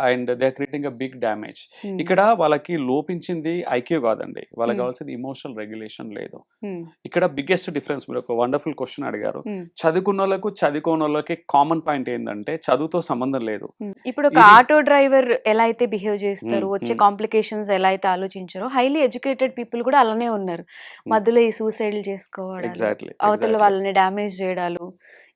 and they are creating a big damage. ఇక్కడ వాళ్ళకి లోపించింది ఐక్యూ కాదండి, వాళ్ళకి కావాల్సింది ఇమోషనల్ రెగ్యులేషన్ లేదు. ఇక్కడ బిగ్గెస్ట్ డిఫరెన్స్, మీరు ఒక వండర్ఫుల్ క్వశ్చన్ అడిగారు. చదువుకున్న వాళ్ళకు, చదువుకోని వాళ్ళకి కామన్ పాయింట్ ఏంటంటే చదువుతో సంబంధం లేదు. ఇప్పుడు ఒక ఆటో డ్రైవర్ ఎలా అయితే బిహేవ్ చేస్తారు, వచ్చే కాంప్లికేషన్స్ ఎలా అయితే ఆలోచించారో, హైలీ ఎడ్యుకేటెడ్ పీపుల్ కూడా అలానే ఉన్నారు. మధ్యలో ఈ సూసైడ్లు చేసుకోవడం, అవతల వాళ్ళని డ్యామేజ్ చేయడాలు,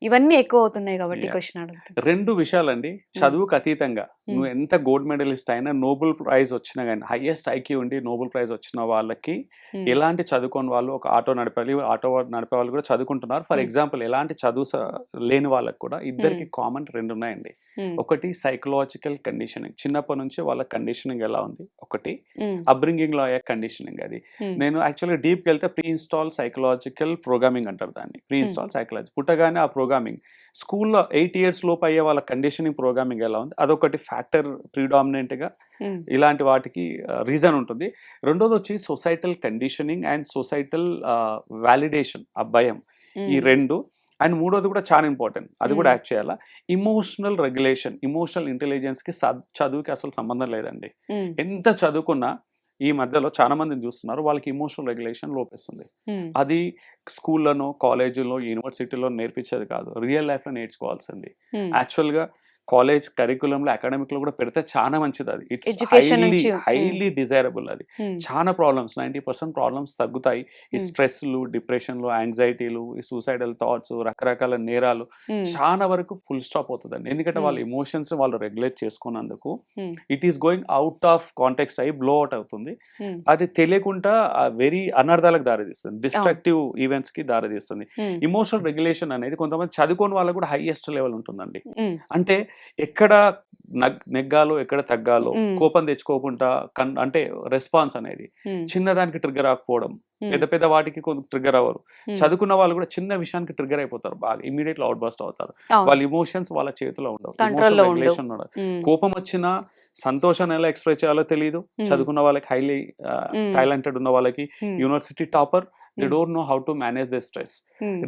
ఇవన్నీ ఎక్కువ అవుతున్నాయి కాబట్టి క్వశ్చన్ అడుగుతాను. రెండు విషయాలండి. చదువుకు అతీతంగా నువ్వు ఎంత గోల్డ్ మెడలిస్ట్ అయినా, నోబెల్ ప్రైజ్ వచ్చినా కానీ, హైయెస్ట్ ఐక్యూ ఉండి నోబెల్ ప్రైజ్ వచ్చిన వాళ్ళకి, ఎలాంటి చదువుకోని వాళ్ళు, ఒక ఆటో నడిపే వాళ్ళు కూడా చదువుకుంటున్నారు. ఫర్ ఎగ్జాంపుల్, ఎలాంటి చదువు లేని వాళ్ళకి కూడా ఇద్దరికి కామన్ రెండు ఉన్నాయండి. ఒకటి సైకలాజికల్ కండిషనింగ్, చిన్నప్పటి నుంచి వాళ్ళ కండిషనింగ్ ఎలా ఉంది, ఒకటి అప్బ్రింగింగ్ లో అయ్యే కండిషనింగ్. అది నేను యాక్చువల్గా డీప్కి వెళ్తే ప్రీ ఇన్స్టాల్ సైకలాజికల్ ప్రోగ్రామింగ్ అంటారు దాన్ని. ప్రీ ఇన్స్టాల్ సైకలాజీ పుట్టగానే ఆ ప్రోగ్రామింగ్, స్కూల్లో 8 years లోపు అయ్యే వాళ్ళ కండిషనింగ్ ప్రోగ్రామింగ్ ఎలా ఉంది, అదొకటి ఫ్యాక్టర్ ప్రీడామినెంట్ గా ఇలాంటి వాటికి రీజన్ ఉంటుంది. రెండోది వచ్చి societal conditioning and societal validation, ఆ భయం, ఈ రెండు. అండ్ మూడోది కూడా చాలా ఇంపార్టెంట్, అది కూడా యాక్ట్ చేయాలా, ఇమోషనల్ రెగ్యులేషన్. ఇమోషనల్ ఇంటెలిజెన్స్ కి చదువుకి అసలు సంబంధం లేదండి. ఎంత చదువుకున్నా ఈ మధ్యలో చాలా మందిని చూస్తున్నారు వాళ్ళకి ఎమోషనల్ రెగ్యులేషన్ లోపిస్తుంది. అది స్కూల్‌లోనో, కాలేజీల్లో, యూనివర్సిటీలో నేర్పించేది కాదు. రియల్ లైఫ్‌లో నేర్చుకోవాల్సింది. యాక్చువల్‌గా కాలేజ్ కరిక్యులంలో, అకాడమిక్‌లో కూడా పెడితే చాలా మంచిదది. ఇట్స్ ఎడ్యుకేషన్ నుంచి. హైలీ డిజైరబుల్ అది. చాలా ప్రాబ్లమ్స్ 90% ప్రాబ్లమ్స్ తగ్గుతాయి. ఈ స్ట్రెస్‌లు, డిప్రెషన్‌లు, యాంగ్జైటీలు, ఈ సూసైడల్ థాట్స్, రకరకాల నేరాలు చాలా వరకు ఫుల్ స్టాప్ అవుతదండి. ఎందుకంటే వాళ్ళ ఎమోషన్స్ వాళ్ళు రెగ్యులేట్ చేసుకున్నందుకు it is going out of context అయ్యి బ్లో ఔట్ అవుతుంది. అది తెలియకుండా వెరీ అనర్థాలకు దారితీస్తుంది. డిస్ట్రక్టివ్ ఈవెంట్స్‌కి దారితీస్తుంది. ఎమోషనల్ రెగ్యులేషన్ అనేది కొంతమంది చదువుకోని వాళ్ళకి కూడా హైయెస్ట్ లెవెల్ ఉంటుందండి. అంటే ఎక్కడ నెగ్గాలో, ఎక్కడ తగ్గాలో, కోపం తెచ్చుకోకుండా అంటే రెస్పాన్స్ అనేది చిన్నదానికి ట్రిగ్గర్ అవ్వకపోవడం, పెద్ద పెద్ద వాటికి ట్రిగ్గర్ అవ్వరు. చదువుకున్న వాళ్ళు కూడా చిన్న విషయానికి ట్రిగ్గర్ అయిపోతారు బాగా. ఇమ్మీడియట్‌లీ అవుట్ బస్ట్ అవుతారు. వాళ్ళ ఎమోషన్స్ వాళ్ళ చేతిలో ఉండవు. ఎమోషనల్ రెగ్యులేషన్ ఉండదు. కోపం వచ్చినా సంతోషాన్ని ఎలా ఎక్స్‌ప్రెస్ చేయాలో తెలీదు. చదువుకున్న వాళ్ళకి హైలీ టాలెంటెడ్ ఉన్న వాళ్ళకి, university topper they don't know how to manage the stress.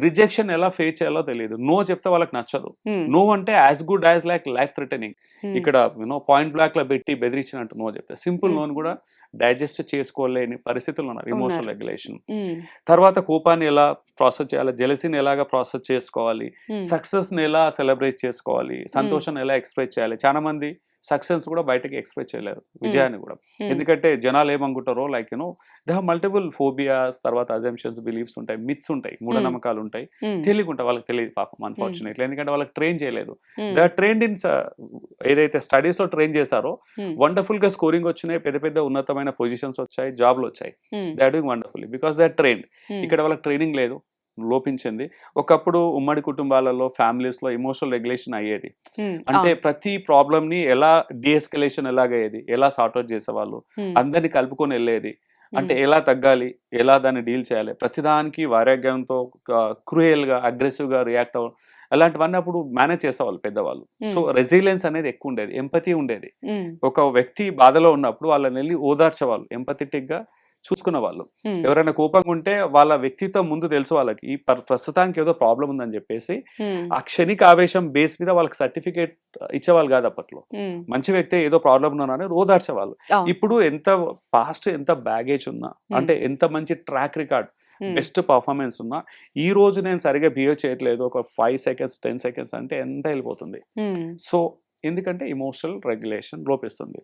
Rejection ఎలా ఫేస్ చేయాలో తెలియదు. నో చెప్తే వాళ్ళకి నచ్చదు. నో అంటే as good as like life threatening. ఇక్కడ పాయింట్ బ్లాక్ లో పెట్టి బెదిరించినట్టు నో చెప్తే సింపుల్ నోన్ కూడా డైజెస్ట్ చేసుకోలేని పరిస్థితులు ఉన్నారు. Emotional regulation. తర్వాత కోపాన్ని ఎలా ప్రాసెస్ చేయాలి, జెలసీని ఎలాగా ప్రాసెస్ చేసుకోవాలి, సక్సెస్ ని ఎలా సెలబ్రేట్ చేసుకోవాలి, సంతోషాన్ని ఎలా ఎక్స్ప్రెస్ చేయాలి. చాలా మంది సక్సెస్ కూడా బయటకి ఎక్స్ప్రెస్ చేయలేరు, విజయాన్ని కూడా. ఎందుకంటే జనాలు ఏమనుకుంటారో like they have multiple phobias, తర్వాత అజంప్షన్స్, బిలీఫ్స్ ఉంటాయి, మిత్స్ ఉంటాయి, మూఢనమ్మకాలు ఉంటాయి. తెలియకుండా వాళ్ళకి తెలియదు పాపం అన్ఫార్చునేట్లీ. ఎందుకంటే వాళ్ళకి ట్రైన్ చేయలేదు. దే ఆర్ ట్రైన్డ్ ఇన్ ఏదైతే స్టడీస్ లో ట్రైన్ చేశారో వండర్ఫుల్ గా స్కోరింగ్ వచ్చినాయి, పెద్ద పెద్ద ఉన్నతమైన పొజిషన్స్ వచ్చాయి, జాబ్లు వచ్చాయి. They are doing wonderfully because they are trained. ఇక్కడ వాళ్ళకి ట్రైనింగ్ లేదు, లోపించింది. ఒకప్పుడు ఉమ్మడి కుటుంబాలలో, ఫ్యామిలీస్ లో ఎమోషనల్ రెగ్యులేషన్ అయ్యేది. అంటే ప్రతి ప్రాబ్లమ్ ని ఎలా డీఎస్కలేషన్ ఎలాగయ్యేది, ఎలా సార్ట్అవుట్ చేసేవాళ్ళు, అందరిని కలుపుకొని వెళ్ళేది. అంటే ఎలా తగ్గాలి, ఎలా దాన్ని డీల్ చేయాలి, ప్రతిదానికి వైరాగ్యంతో క్రూయల్ గా, అగ్రెసివ్ గా రియాక్ట్ అవ్వడం, అలాంటివన్నీ అప్పుడు మేనేజ్ చేసేవాళ్ళు పెద్దవాళ్ళు. సో రెసిలియన్స్ అనేది ఎక్కువ ఉండేది, ఎంపతి ఉండేది. ఒక వ్యక్తి బాధలో ఉన్నప్పుడు వాళ్ళని వెళ్ళి ఓదార్చేవాళ్ళు, ఎంపథెటిక్ గా చూసుకున్న వాళ్ళు. ఎవరైనా కోపంగా ఉంటే వాళ్ళ వ్యక్తిత్వం ముందు తెలుసు వాళ్ళకి, ఈ ప్రస్తుతానికి ఏదో ప్రాబ్లం ఉందని చెప్పేసి ఆ క్షణిక ఆవేశం బేస్ మీద వాళ్ళకి సర్టిఫికేట్ ఇచ్చేవాళ్ళు కాదు అప్పట్లో. మంచి వ్యక్తి ఏదో ప్రాబ్లం ఉన్నారని ఓదార్చేవాళ్ళు. ఇప్పుడు ఎంత పాస్ట్, ఎంత బ్యాగేజ్ ఉన్నా, అంటే ఎంత మంచి ట్రాక్ రికార్డ్, బెస్ట్ పర్ఫార్మెన్స్ ఉన్నా, ఈ రోజు నేను సరిగా బిహేవ్ చేయట్లేదు, ఒక 5 సెకండ్స్ 10 సెకండ్స్ అంటే ఎంత వెళ్ళిపోతుంది. సో ఎందుకంటే ఎమోషనల్ రెగ్యులేషన్ లోపిస్తుంది.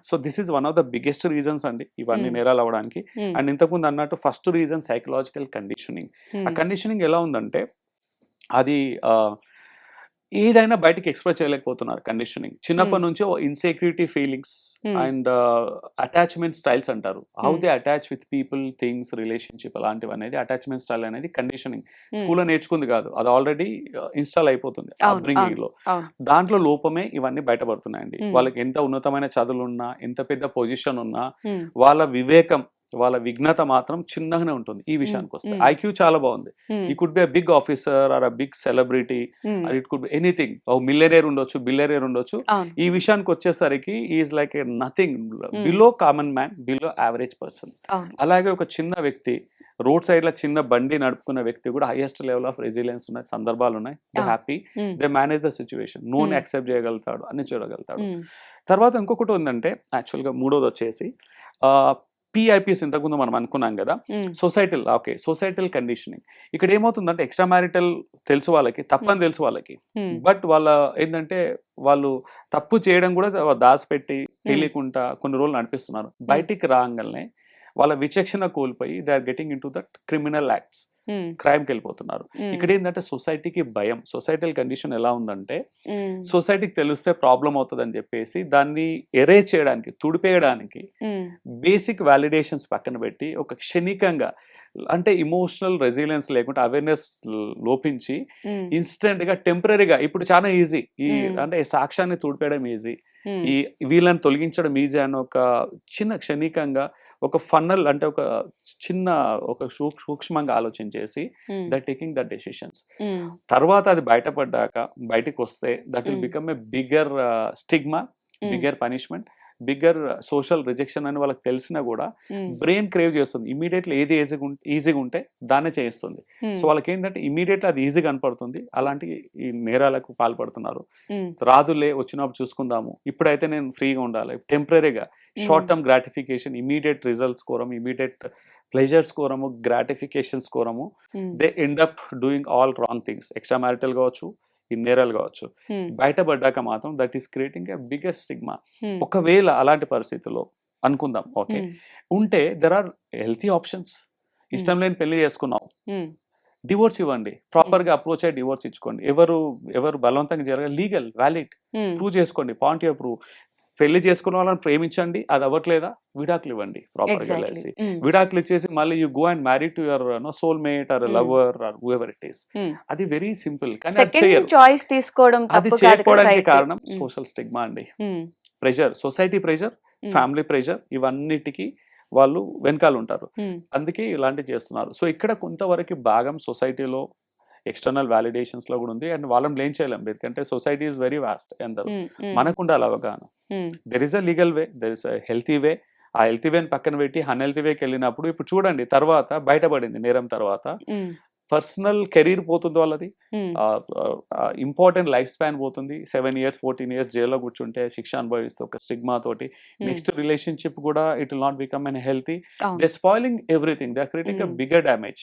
So this is one of the biggest reasons అండి ఇవన్నీ నేరాలు అవ్వడానికి. అండ్ ఇంతకుముందు అన్నట్టు ఫస్ట్ రీజన్ సైకలాజికల్ కండిషనింగ్. ఆ కండిషనింగ్ ఎలా ఉందంటే అది ఏదైనా బయటికి ఎక్స్ప్రెస్ చేయలేకపోతున్నారు. కండిషనింగ్ చిన్నప్పటి నుంచో insecurity feelings and attachment styles అంటారు. How they attach with people, things, relationship, అలాంటివి అనేది అటాచ్మెంట్ స్టైల్ అనేది కండిషనింగ్. స్కూల్లో నేర్చుకుంది కాదు, అది ఆల్రెడీ ఇన్స్టాల్ అయిపోతుంది అప్బ్రింగింగ్ లో. దాంట్లో లోపమే ఇవన్నీ బయటపడుతున్నాయండి. వాళ్ళకి ఎంత ఉన్నతమైన చదువులు ఉన్నా, ఎంత పెద్ద పొజిషన్ ఉన్నా, వాళ్ళ వివేకం, వాళ్ళ విఘ్నత మాత్రం చిన్నగానే ఉంటుంది. ఈ విషయానికి వస్తే ఐక్యూ చాలా బాగుంది. He could be a big officer or a big celebrity, it could be anything, millionaire ఉండొచ్చు, బిలియనేర్ ఉండొచ్చు. ఈ విషయానికి వచ్చేసరికి is like a nothing below common man, below average person. అలాగే ఒక చిన్న వ్యక్తి, రోడ్ సైడ్ లో చిన్న బండి నడుపుకున్న వ్యక్తి కూడా హైయెస్ట్ లెవెల్ ఆఫ్ రెసిలియన్స్ ఉన్న సందర్భాలు ఉన్నాయి. They happy, they manage the situation, known accept చేయగలుగుతాడు, అన్ని చూడగలుగుతాడు. తర్వాత ఇంకొకటి ఉందంటే యాక్చువల్గా మూడోది వచ్చేసి పిఐపిస్. ఇంతకుముందు మనం అనుకున్నాం కదా, సొసైటల్. Okay, societal conditioning. ఇక్కడ ఏమవుతుందంటే ఎక్స్ట్రా మ్యారిటల్ తెలుసు వాళ్ళకి, తప్పని తెలుసు వాళ్ళకి, బట్ వాళ్ళ ఏంటంటే వాళ్ళు తప్పు చేయడం కూడా దాచిపెట్టి తెలియకుండా కొన్ని రోజులు నడిపిస్తున్నారు. బయటికి రాగానే వాళ్ళ విచక్షణ కోల్పోయి they are getting into that criminal acts, క్రైమ్కి వెళ్ళిపోతున్నారు. ఇక్కడ ఏంటంటే సొసైటీకి భయం. సొసైటల్ కండిషన్ ఎలా ఉందంటే సొసైటీకి తెలిస్తే ప్రాబ్లం అవుతుంది అని చెప్పేసి దాన్ని ఎరేజ్ చేయడానికి, తుడిపేయడానికి బేసిక్ వ్యాలిడేషన్స్ పక్కన పెట్టి ఒక క్షణికంగా, అంటే ఇమోషనల్ రెసిలియన్స్ లేకుండా అవేర్నెస్ లోపించి ఇన్స్టెంట్ గా టెంపరీగా, ఇప్పుడు చాలా ఈజీ ఈ అంటే సాక్ష్యాన్ని తుడిపేయడం ఈజీ, ఈ వీళ్ళని తొలగించడం ఈజీ అని ఒక చిన్న క్షణికంగా ఒక ఫన్నల్, అంటే ఒక చిన్న ఒక సూక్ష్మంగా ఆలోచించేసి దట్ టేకింగ్ దట్ డెసిషన్స్. తర్వాత అది బయటపడ్డాక, బయటకు వస్తే that will become a bigger stigma, bigger punishment. Bigger social rejection అని వాళ్ళకి తెలిసినా కూడా బ్రెయిన్ క్రేవ్ చేస్తుంది. ఇమీడియట్లీ ఏది ఈజీగా ఉంటే దాన్నే చేయిస్తుంది. సో వాళ్ళకి ఏంటంటే ఇమీడియట్లీ అది ఈజీగా కనపడుతుంది. అలాంటి ఈ నేరాలకు పాల్పడుతున్నారు. రాదులే వచ్చినప్పుడు చూసుకుందాము, ఇప్పుడైతే నేను ఫ్రీగా ఉండాలి, టెంపరీగా short term gratification, immediate results కోరము, ఇమీడియట్ ప్లెజర్స్ కోరము, గ్రాటిఫికేషన్స్ కోరము, they end up doing all wrong things. Extramarital కావచ్చు, ఈ నేరాలు కావచ్చు. బయటపడ్డాక మాత్రం that is creating a biggest stigma. ఒకవేళ అలాంటి పరిస్థితుల్లో అనుకుందాం ఓకే ఉంటే, దెర్ ఆర్ హెల్తీ ఆప్షన్స్. ఇష్టం లేని పెళ్లి చేసుకున్నాం, డివోర్స్ ఇవ్వండి, ప్రాపర్ గా అప్రోచ్ అయ్యి డివోర్స్ ఇచ్చుకోండి. ఎవరు బలవంతంగా జరగాలి, లీగల్ వ్యాలిడ్ ప్రూవ్ చేసుకోండి, పాయింట్ ఆఫ్ ప్రూవ్. పెళ్లి చేసుకున్న వాళ్ళని ప్రేమించండి, అది అవ్వట్లేదా విడాకులు ఇవ్వండి ప్రాపర్ గా వెళ్ళేసి. విడాకులు ఇచ్చేసి మళ్ళీ you go and marry to your soul mate or lover or whoever it is. అది వెరీ సింపుల్. కానీ చాయిస్ తీసుకోవడం అది చేయకపోవడానికి కారణం సోషల్ స్టిగ్మా అండి. Pressure, society pressure, family pressure, ఇవన్నిటికీ వాళ్ళు వెనకాల ఉంటారు. అందుకే ఇలాంటివి చేస్తున్నారు. సో ఇక్కడ కొంతవరకు భాగం సొసైటీలో ఎక్స్టర్నల్ వ్యాలిడేషన్స్ లో కూడా ఉంది. అండ్ వాళ్ళని బ్లేమ్ చేయలేం, ఎందుకంటే సొసైటీ ఈస్ వెరీ వాస్ట్. అందరూ మనకు ఉండాలి అవగాహన. There is a legal way, there is a healthy way. ఆ హెల్తీ వేని పక్కన పెట్టి అన్హెల్తీ వేకి వెళ్ళినప్పుడు, ఇప్పుడు చూడండి తర్వాత బయటపడింది నేరం తర్వాత, పర్సనల్ కెరీర్ పోతుంది వాళ్ళది, ఇంపార్టెంట్ లైఫ్ స్పాన్ పోతుంది. 7 years 14 years జైల్లో కూర్చుంటే శిక్ష అనుభవిస్తూ ఒక స్టిగ్మా తోటి. నెక్స్ట్ రిలేషన్షిప్ కూడా it will not become an healthy. They spoiling everything, they creating a bigger damage.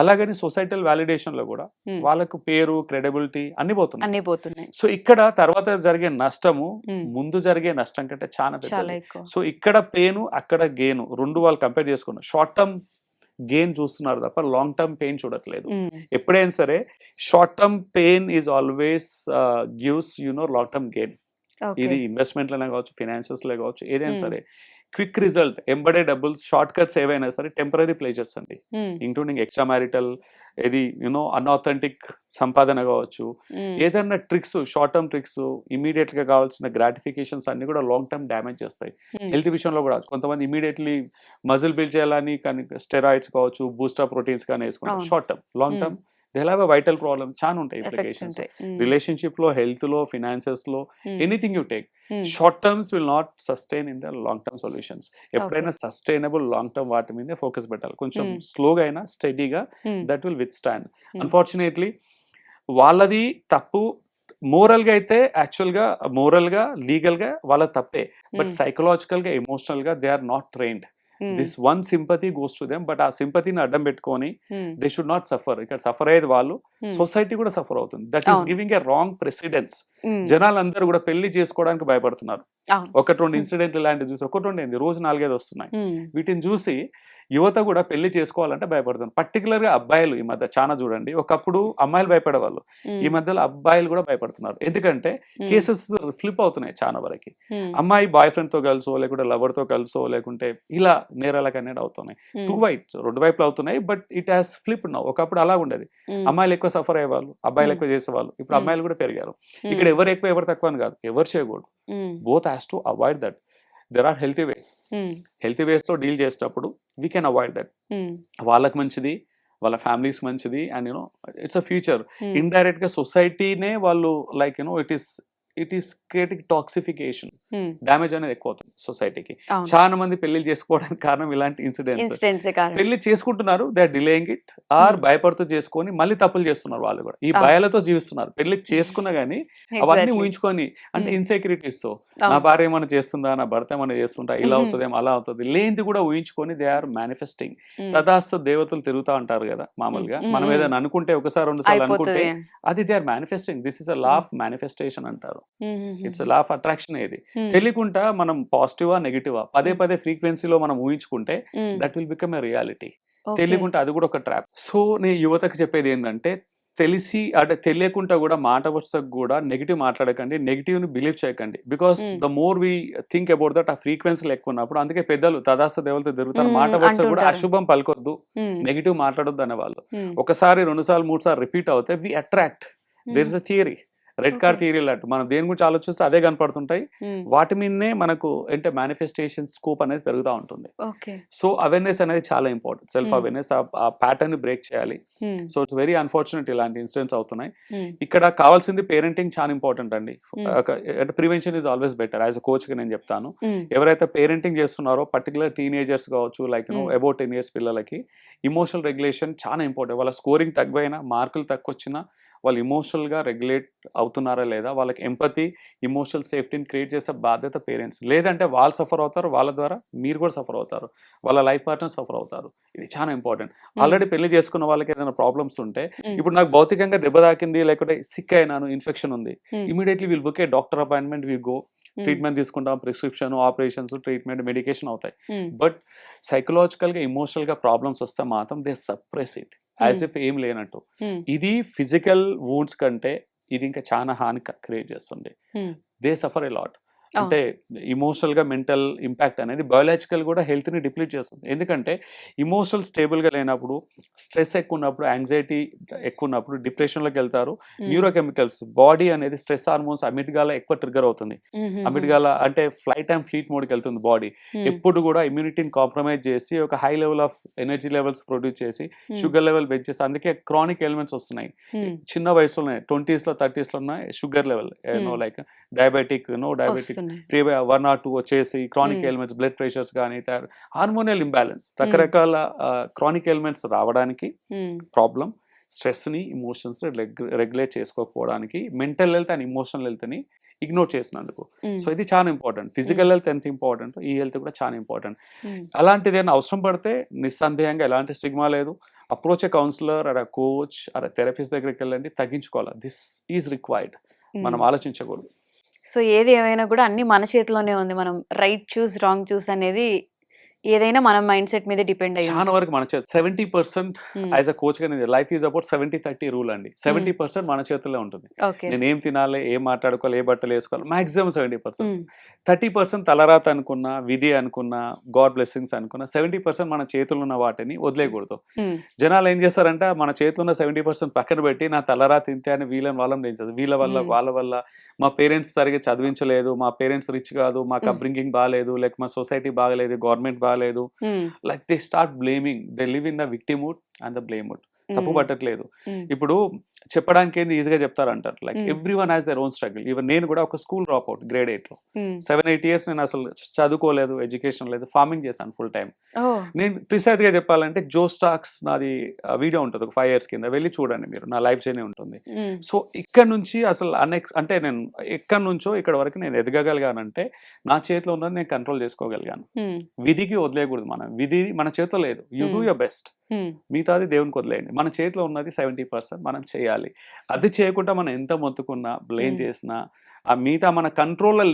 అలాగని సొసైటల్ వ్యాలిడేషన్ లో కూడా వాళ్ళకు పేరు, క్రెడిబిలిటీ అన్ని పోతున్నాయి. సో ఇక్కడ తర్వాత జరిగే నష్టము ముందు జరిగే నష్టం కంటే చాలా పెద్దది. సో ఇక్కడ పెయిన్, అక్కడ గెయిన్ రెండు వాళ్ళు కంపేర్ చేసుకున్నారు. షార్ట్ టర్మ్ గెయిన్ చూస్తున్నారు తప్ప లాంగ్ టర్మ్ పెయిన్ చూడట్లేదు. ఎప్పుడైనా సరే short term pain is always gives long term gain. ఇది ఇన్వెస్ట్మెంట్లోనే కావచ్చు, ఫైనాన్సెస్ లో కావచ్చు, ఏదైనా సరే క్విక్ రిజల్ట్, ఎంబడే డబ్బుల్స్, షార్ట్ కట్స్ ఏవైనా సరే టెంపరీ ప్లేజర్స్ అండి, ఇంక్లూడింగ్ ఎక్స్ట్రా మ్యారిటల్, ఇది అన్ఆథెంటిక్ సంపాదన కావచ్చు, ఏదైనా tricks, short term tricks, immediate గా కావాల్సిన గ్రాటిఫికేషన్స్ అన్ని కూడా లాంగ్ టర్మ్ డ్యామేజ్ చేస్తాయి. హెల్త్ విషయంలో కూడా కొంతమంది ఇమీడియట్లీ మజిల్ బిల్డ్ చేయాలని కానీ స్టెరాయిడ్స్ కావచ్చు, బూస్టర్ ప్రోటీన్స్ కానీ వేసుకుంటారు. Short term, long term they have a vital problem, చాలా ఉంటాయి ఇంప్లికేషన్స్. రిలేషన్షిప్ లో, హెల్త్ లో, ఫినాన్సెస్ లో, anything you take, short terms will not sustain in the long term solutions. ఎప్పుడైనా సస్టైనబుల్ లాంగ్ టర్మ్ వాటి మీద ఫోకస్ పెట్టాలి. కొంచెం స్లోగా అయినా స్టడీగా, that will withstand. Unfortunately వాళ్ళది తప్పు. మోరల్ గా అయితే యాక్చువల్ గా, మోరల్ గా, లీగల్ గా వాళ్ళ తప్పే. బట్ సైకలాజికల్ గా, ఎమోషనల్ గా they are not trained. This one sympathy goes to them. But ఆ సింపతిని అడ్డం పెట్టుకొని దే షుడ్ నాట్ సఫర్. ఇక్కడ సఫర్ అయ్యేది వాళ్ళు, సొసైటీ కూడా సఫర్ అవుతుంది. That is giving a wrong precedence. జనాలందరూ కూడా పెళ్లి చేసుకోవడానికి భయపడుతున్నారు. 1-2 ఇన్సిడెంట్ ఇలాంటివి చూసి, 1-2 ఏంది, రోజు 4-5 వస్తున్నాయి. వీటిని చూసి యువత కూడా పెళ్లి చేసుకోవాలంటే భయపడుతుంది. పర్టికులర్ గా అబ్బాయిలు ఈ మధ్య చాలా చూడండి. ఒకప్పుడు అమ్మాయిలు భయపడేవాళ్ళు, ఈ మధ్యలో అబ్బాయిలు కూడా భయపడుతున్నారు. ఎందుకంటే కేసెస్ ఫ్లిప్ అవుతున్నాయి చాలా వరకు. అమ్మాయి బాయ్ ఫ్రెండ్ తో కలిసో, లేకుంటే లవర్ తో కలిసో, లేకుంటే ఇలా నేరాలకు అనేది అవుతున్నాయి. రెండు వైపులు అవుతున్నాయి. But it has flip now. ఒకప్పుడు అలా ఉండేది, అమ్మాయిలు ఎక్కువ సఫర్ అయ్యేవాళ్ళు, అబ్బాయిలు ఎక్కువ చేసేవాళ్ళు. ఇప్పుడు అమ్మాయిలు కూడా పెరిగారు. ఇక్కడ ఎవరు ఎక్కువ ఎవరు తక్కువ అని కాదు, ఎవరు చేయకూడదు. Both has to avoid that. There are healthy ways. Healthy ways తో డీల్ చేసేటప్పుడు వీ కెన్ అవాయిడ్ దట్. వాళ్ళకి మంచిది, వాళ్ళ ఫ్యామిలీస్ మంచిది. And it's a future. Indirect గా సొసైటీనే వాళ్ళు like it is creating toxification, damage అనేది ఎక్కువ అవుతుంది సొసైటీకి. చాలా మంది పెళ్లి చేసుకోవడానికి కారణం ఇలాంటి ఇన్సిడెంట్స్. పెళ్లి చేసుకుంటున్నారు, they are delaying it, or భయపడుతూ చేసుకొని మళ్ళీ తప్పులు చేస్తున్నారు. వాళ్ళు కూడా ఈ భయాలతో జీవిస్తున్నారు. పెళ్లి చేసుకున్నా గానీ అవన్నీ ఊహించుకొని, అంటే ఇన్సెక్యూరిటీస్ తో, నా భార్య ఏమైనా చేస్తుందా, నా భర్త ఏమైనా చేస్తుంటా, ఇలా అవుతుందేమో, అలా అవుతుంది, లేనిది కూడా ఊహించుకొని దే ఆర్ మేనిఫెస్టింగ్. తదాస్తు దేవతలు తిరుగుతా ఉంటారు కదా మామూలుగా. మనం ఏదైనా అనుకుంటే, ఒకసారి 2 సార్లు అనుకుంటే అది they are manifesting. This is a law of manifestation అంటారు. It's law of attraction. ఇది తెలియకుండా మనం పాజిటివా నెగిటివా పదే ఫ్రీక్వెన్సీలో మనం ఊహించుకుంటే that will become a reality. తెలియకుండా అది కూడా ఒక ట్రాప్. సో నేను యువతకు చెప్పేది ఏంటంటే, తెలిసి అంటే తెలియకుండా కూడా మాట వరుసకు కూడా నెగిటివ్ మాట్లాడకండి, నెగిటివ్ ని బిలీవ్ చేయకండి. Because the more we think about that, ఆ ఫ్రీక్వెన్సీలు ఎక్కువ ఉన్నప్పుడు, అందుకే పెద్దలు తదాస్తు దేవతలు తిరుగుతారు. మాట వరుసకు కూడా అశుభం పలకొద్దు, నెగిటివ్ మాట్లాడొద్దు అనేవాళ్ళు. 1 సారి 2 సార్లు 3 సార్లు రిపీట్ అవుతే we attract. There is a theory, red okay. Car theory లాంటి మనం దేని గురించి ఆలోచిస్తే అదే కనపడుతుంటాయి. వాటి మీదనే మనకు అంటే మేనిఫెస్టేషన్ స్కోప్ అనేది పెరుగుతూ ఉంటుంది. ఓకే. సో అవేర్నెస్ అనేది చాలా ఇంపార్టెంట్. సెల్ఫ్ అవేర్నెస్ ఆ ప్యాటర్న్ బ్రేక్ చేయాలి. సో ఇట్స్ వెరీ అన్ఫార్చునేట్ ఇలాంటి ఇన్సిడెంట్స్ అవుతున్నాయి. ఇక్కడ కావాల్సింది పేరెంటింగ్ చాలా ఇంపార్టెంట్ అండి. అంటే prevention is always better. As a కోచ్గా నేను చెప్తాను, ఎవరైతే పేరెంటింగ్ చేస్తున్నారో పర్టికులర్ టీనేజర్స్ కావచ్చు, లైక్ అబౌట్ 10 years పిల్లలకి ఇమోషనల్ రెగ్యులేషన్ చాలా ఇంపార్టెంట్. వాళ్ళ స్కోరింగ్ తక్కువైనా, మార్కులు తక్కువ వచ్చినా వాళ్ళు ఇమోషనల్గా రెగ్యులేట్ అవుతున్నారా లేదా, వాళ్ళకి ఎంపతి, ఇమోషనల్ సేఫ్టీని క్రియేట్ చేసే బాధ్యత పేరెంట్స్. లేదంటే వాళ్ళు సఫర్ అవుతారు, వాళ్ళ ద్వారా మీరు కూడా సఫర్ అవుతారు, వాళ్ళ లైఫ్ పార్ట్నర్ సఫర్ అవుతారు. ఇది చాలా ఇంపార్టెంట్. ఆల్రెడీ పెళ్లి చేసుకున్న వాళ్ళకి ఏదైనా ప్రాబ్లమ్స్ ఉంటే, ఇప్పుడు నాకు భౌతికంగా దెబ్బ తాకింది, లేకపోతే సిక్ అయినాను, ఇన్ఫెక్షన్ ఉంది, immediately will book a doctor appointment, we go, treatment తీసుకుంటాం, ప్రిస్క్రిప్షన్, ఆపరేషన్స్, ట్రీట్మెంట్, మెడికేషన్ అవుతాయి. బట్ సైకలాజికల్గా, ఇమోషనల్గా ప్రాబ్లమ్స్ వస్తే మాత్రం they suppress it as if ఏం లేనట్టు. ఇది ఫిజికల్ వూండ్స్ కంటే ఇది ఇంకా చాలా హాని క్రియేట్ చేస్తుంది. They suffer a lot. అంటే ఇమోషనల్గా మెంటల్ ఇంపాక్ట్ అనేది బయాలజికల్ కూడా హెల్త్ని డిప్లీట్ చేస్తుంది. ఎందుకంటే ఇమోషనల్ స్టేబుల్గా లేనప్పుడు, స్ట్రెస్ ఎక్కువ ఉన్నప్పుడు, యాంగ్జైటీ ఎక్కువ ఉన్నప్పుడు డిప్రెషన్లోకి వెళ్తారు. న్యూరోకెమికల్స్, బాడీ అనేది స్ట్రెస్ హార్మోన్స్ అమిట్గాల ఎక్కువ ట్రిగ్గర్ అవుతుంది. అమిట్గాల అంటే ఫ్లైట్ అండ్ ఫ్లీట్ మోడ్కి వెళ్తుంది బాడీ. ఎప్పుడు కూడా ఇమ్యూనిటీని కాంప్రమైజ్ చేసి ఒక high level of energy levels produce చేసి షుగర్ లెవెల్ పెంచేసి, అందుకే క్రానిక్ ఎలిమెంట్స్ వస్తున్నాయి చిన్న వయసులోనే, 20s, 30s ఉన్నాయి sugar level, like diabetic, diabetic 1 or 2 వచ్చేసి క్రానిక్ ఎలిమెంట్స్, బ్లడ్ ప్రెషర్స్ కానీ, హార్మోనియల్ ఇంబ్యాలెన్స్, రకరకాల క్రానిక్ ఎలిమెంట్స్ రావడానికి ప్రాబ్లం స్ట్రెస్ని, ఇమోషన్స్ రెగ్యులేట్ చేసుకోకపోవడానికి, మెంటల్ హెల్త్ అండ్ ఇమోషనల్ హెల్త్ని ఇగ్నోర్ చేసినందుకు. సో ఇది చాలా ఇంపార్టెంట్. ఫిజికల్ హెల్త్ ఎంత ఇంపార్టెంట్, ఈ హెల్త్ కూడా చాలా ఇంపార్టెంట్. అలాంటిది ఏదైనా అవసరం పడితే నిస్సందేహంగా ఎలాంటి స్టిగ్మా లేదు, approach a counsellor or coach or therapist దగ్గరికి వెళ్ళండి, తగ్గించుకోవాలి. This is required. మనం ఆలోచించకూడదు. సో ఏది ఏమైనా కూడా అన్ని మన చేతిలోనే ఉంది. మనం రైట్ చూస్, రాంగ్ చూస్ అనేది ఏదైనా మన మైండ్ సెట్ మీద డిపెండ్ అయ్యి చాలా వరకు మన చేతి 70% యాజ్ అ కోచ్ గా లైఫ్ ఈజ్ అబౌట్ 70-30 రూల్ అండి. 70% మన చేతుల్లో ఉంటుంది. ఓకే. నేను ఏం తినాలి, ఏం మాట్లాడుకోవాలి, ఏ బట్టలు వేసుకోవాలి, మాక్సిమం 70%. 30% తలరాత అనుకున్నా, విధి అనుకున్నా, గాడ్ బ్లెస్సింగ్స్ అనుకున్నా, 70% మన చేతుల్లో ఉన్న వాటిని వదిలేయకూడదు. జనాలు ఏం చేస్తారంటే మన చేతుల్లో ఉన్న 70% పక్కన పెట్టి నా తలరాత ఇంతే అని వీళ్ళని వాళ్ళని పెంచదు. వీళ్ళ వల్ల, వాళ్ళ వల్ల, మా పేరెంట్స్ సరిగ్గా చదివించలేదు, మా పేరెంట్స్ రిచ్ కాదు, మాకు అప్బ్రింగింగ్ బాగాలేదు, లేక మా సొసైటీ బాగలేదు, గవర్నమెంట్ బాగలేదు, like they start blaming. They live in the victimhood and the blamehood. తప్పు పట్టట్లేదు. ఇప్పుడు చెప్పడానికి ఏంది ఈజీగా చెప్తారంటారు, like everyone has their own struggle. Even నేను కూడా ఒక స్కూల్ డ్రాప్ అవుట్ గ్రేడ్ 8లో 7-8 years నేను అసలు చదువుకోలేదు, ఎడ్యుకేషన్ లేదు, ఫార్మింగ్ చేశాను ఫుల్ టైం. నేను ప్రిసైజ్ గా చెప్పాలంటే జో స్టాక్స్ నాది వీడియో ఉంటుంది ఒక 5 years కింద, వెళ్ళి చూడండి మీరు, నా లైఫ్ జర్నీ ఉంటుంది. సో ఇక్కడ నుంచి అసలు అంటే నేను ఎక్కడి నుంచో ఇక్కడ వరకు నేను ఎదగగలిగానంటే నా చేతిలో ఉన్నది నేను కంట్రోల్ చేసుకోగలిగాను. విధికి వదిలేయకూడదు. విధి మన చేతిలో లేదు. యూ డూ యువర్ బెస్ట్, మిగతాది దేవునికి వదిలేయండి. మన చేతిలో ఉన్నది 70% మనం చేయాలి. అది చేయకుండా మనం ఎంత మొత్తుకున్నా, బ్లేమ్ చేసినా, ఆ మిగతా మన కంట్రోల్లో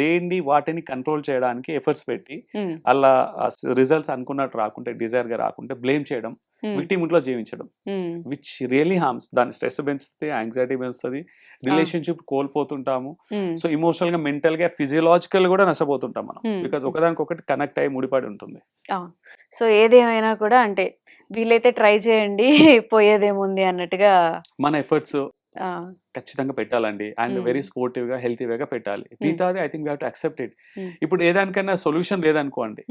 లేని వాటిని కంట్రోల్ చేయడానికి ఎఫర్ట్స్ పెట్టి అలా రిజల్ట్స్ అనుకున్నట్టు రాకుంటే, డిజైర్ గా రాకుంటే బ్లేమ్ చేయడం, విక్టిమ్హుడ్ లో జీవించడం, విచ్ రియలీ హార్మ్స్. దాని స్ట్రెస్ పెంచుతుంది, యాంగ్జైటీ పెంచుతుంది, రిలేషన్షిప్ కోల్పోతుంటాము. సో ఇమోషనల్ గా, మెంటల్ గా, ఫిజియలాజికల్ కూడా నష్టపోతుంటాం మనం, బికాస్ ఒకదానికొకటి కనెక్ట్ అయ్యి ముడిపడి ఉంటుంది. సో ఏదేమైనా కూడా అంటే వీలైతే ట్రై చేయండి, పోయేదేముంది అన్నట్టుగా మన ఎఫర్ట్స్ ఖచ్చితంగా పెట్టాలండి. అండ్ వెరీ స్పోర్టివ్ గా, హెల్తీ వేగా పెట్టాలి. మిగతాది I think we have to accept it. ఇప్పుడు ఏదానికైనా సొల్యూషన్ లేదనుకోండి,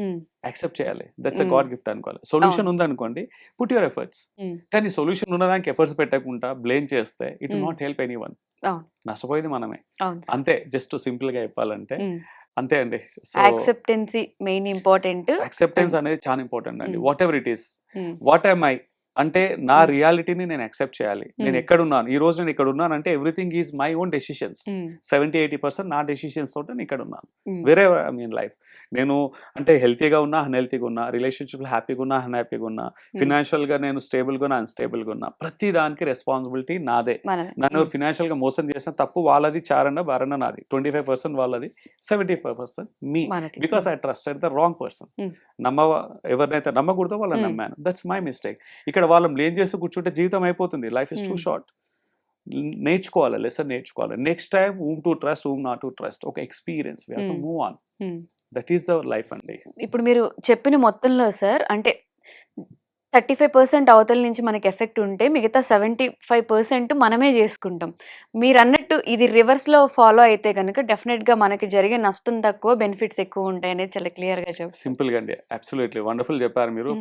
యాక్సెప్ట్ చేయాలి. దట్స్ అ గాడ్ గిఫ్ట్ అనుకోవాలి. సొల్యూషన్ ఉందనుకోండి, పుట్ యువర్ ఎఫర్ట్స్. కానీ సొల్యూషన్ ఉన్నదానికి ఎఫర్ట్స్ పెట్టకుండా బ్లేమ్ చేస్తే it will not help anyone. నష్టపోయేది మనమే. అంతే, జస్ట్ సింపుల్ గా చెప్పాలంటే అంతే అండి. Acceptancy main important. యాక్సెప్టెన్స్ అనేది చాలా ఇంపార్టెంట్ అండి. What ever it is, what I my అంటే నా రియాలిటీని నేను యాక్సెప్ట్ చేయాలి. నేను ఎక్కడున్నాను, ఈ రోజు నేను ఇక్కడ ఉన్నానంటే everything is my own decisions. 70-80% నా డెసిషన్స్ తోటి నేను ఇక్కడ ఉన్నాను. వేరే మీన్ లైఫ్ నేను అంటే హెల్తీగా ఉన్నా, అన్హెల్తీగా ఉన్నా, రిలేషన్షిప్ హ్యాపీగా ఉన్నా, అన్హ్యాపీగా ఉన్నా, ఫినాన్షియల్ గా నేను స్టేబుల్ గా ఉన్నా, అన్స్టేబుల్ గా ఉన్నా, ప్రతి దానికి రెస్పాన్సిబిలిటీ నాదే. నన్ను ఫినాన్షియల్ గా మోసం చేసిన తప్పు వాళ్ళది, చారణ బారణ నాది, 25% వాళ్ళది, 75% మీ. Because I trusted the wrong person. ఎవరినైతే నమ్మకూడదో వాళ్ళని నమ్మాను. That's my mistake. ఇక్కడ వాళ్ళని బ్లేమ్ చేస్తూ కూర్చుంటే జీవితం అయిపోతుంది. Life is too short. నేర్చుకోవాలి, లెసన్ నేర్చుకోవాలి. Next time whom to trust, whom not to trust, ఒక experience, we have to move on. That is the life అండి. ఇప్పుడు మీరు చెప్పిన మొత్తంలో సార్ అంటే 35% అవతల నుంచి మనకి ఎఫెక్ట్ ఉంటే మిగతా 75% మనమే చేసుకుంటాం. మీరన్నట్టు ఇది రివర్స్‌లో ఫాలో అయితే గనుక డెఫినిట్‌గా మనకి జరిగే నష్టం తక్కువ, బెనిఫిట్స్ ఎక్కువ ఉంటాయనేది చాలా క్లియర్‌గా చెప్పారు. సింపుల్‌గా అండి. అబ్సల్యూట్‌లీ వండర్‌ఫుల్ చెప్పారు మీరు.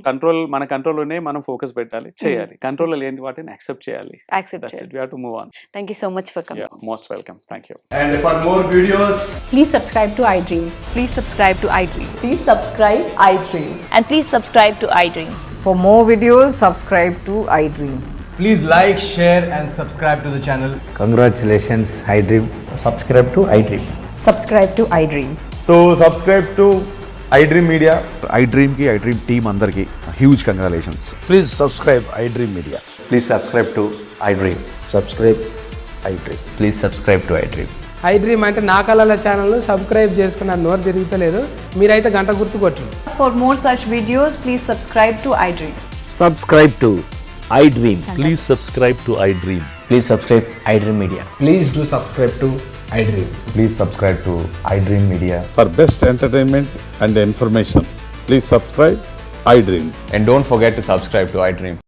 మన కంట్రోల్‌లోనే మనం ఫోకస్ పెట్టాలి. చేయాలి. కంట్రోల్‌లో లేని వాటిని యాక్సెప్ట్ చేయాలి. Accept that's it. చేయాలి. We have to move on. Thank you so much for coming. Yeah, most welcome. Thank you. And for more videos, Please subscribe to iDream. Please subscribe to iDream. Please subscribe iDream. And please subscribe to iDream. For more videos, subscribe to iDream. please like, share, and subscribe to the channel. Congratulations, iDream. subscribe to iDream. Subscribe to iDream. So subscribe to iDream Media. iDream ki iDream team andarki huge congratulations. Please subscribe iDream Media. Please subscribe to iDream. Subscribe iDream. Please subscribe to iDream. iDream అంటే నా కళల channel subscribe చేసుకున్న నోరు తిరుగుతలేదు, మీరైతే గంట గుర్తు కొట్టండి. For more such videos, please subscribe to iDream. Subscribe to iDream. Please subscribe to iDream. Please subscribe iDream Media. Please do subscribe to iDream. Please subscribe to iDream Media. For best entertainment and information, please subscribe iDream. And don't forget to subscribe to iDream.